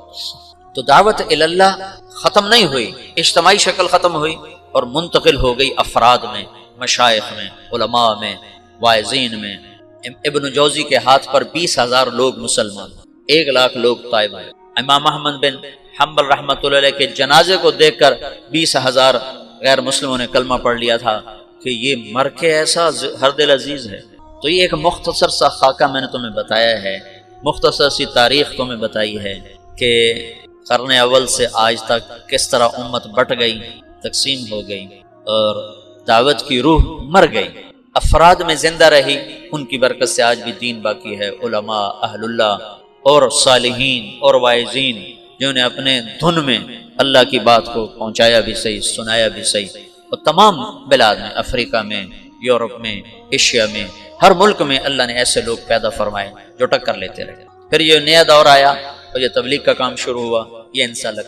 تو دعوت اللہ ختم نہیں ہوئی، اجتماعی شکل ختم ہوئی اور منتقل ہو گئی افراد میں، مشائخ میں، علماء میں، واعظین میں۔ ابن جوزی کے ہاتھ پر 20,000 لوگ مسلمان، 1 لاکھ لوگ طائب ہوئے۔ امام احمد بن حنبل رحمۃ اللہ علیہ کے جنازے کو دیکھ کر 20,000 غیر مسلموں نے کلمہ پڑھ لیا تھا کہ یہ مر کے ایسا ہر دل عزیز ہے۔ تو یہ ایک مختصر سا خاکہ میں نے تمہیں بتایا ہے، مختصر سی تاریخ تمہیں بتائی ہے کہ قرن اول سے آج تک کس طرح امت بٹ گئی، تقسیم ہو گئی، اور دعوت کی روح مر گئی، افراد میں زندہ رہی، ان کی برکت سے آج بھی دین باقی ہے۔ علماء، اہل اللہ اور صالحین اور واعظین جنہوں نے اپنے دھن میں اللہ کی بات کو پہنچایا بھی صحیح، سنایا بھی صحیح، اور تمام بلاد میں، افریقہ میں، یورپ میں، ایشیا میں، ہر ملک میں اللہ نے ایسے لوگ پیدا فرمائے جو ٹکر لیتے رہے۔ پھر یہ نیا دور آیا اور یہ تبلیغ کا کام شروع ہوا، یہ انشاءاللہ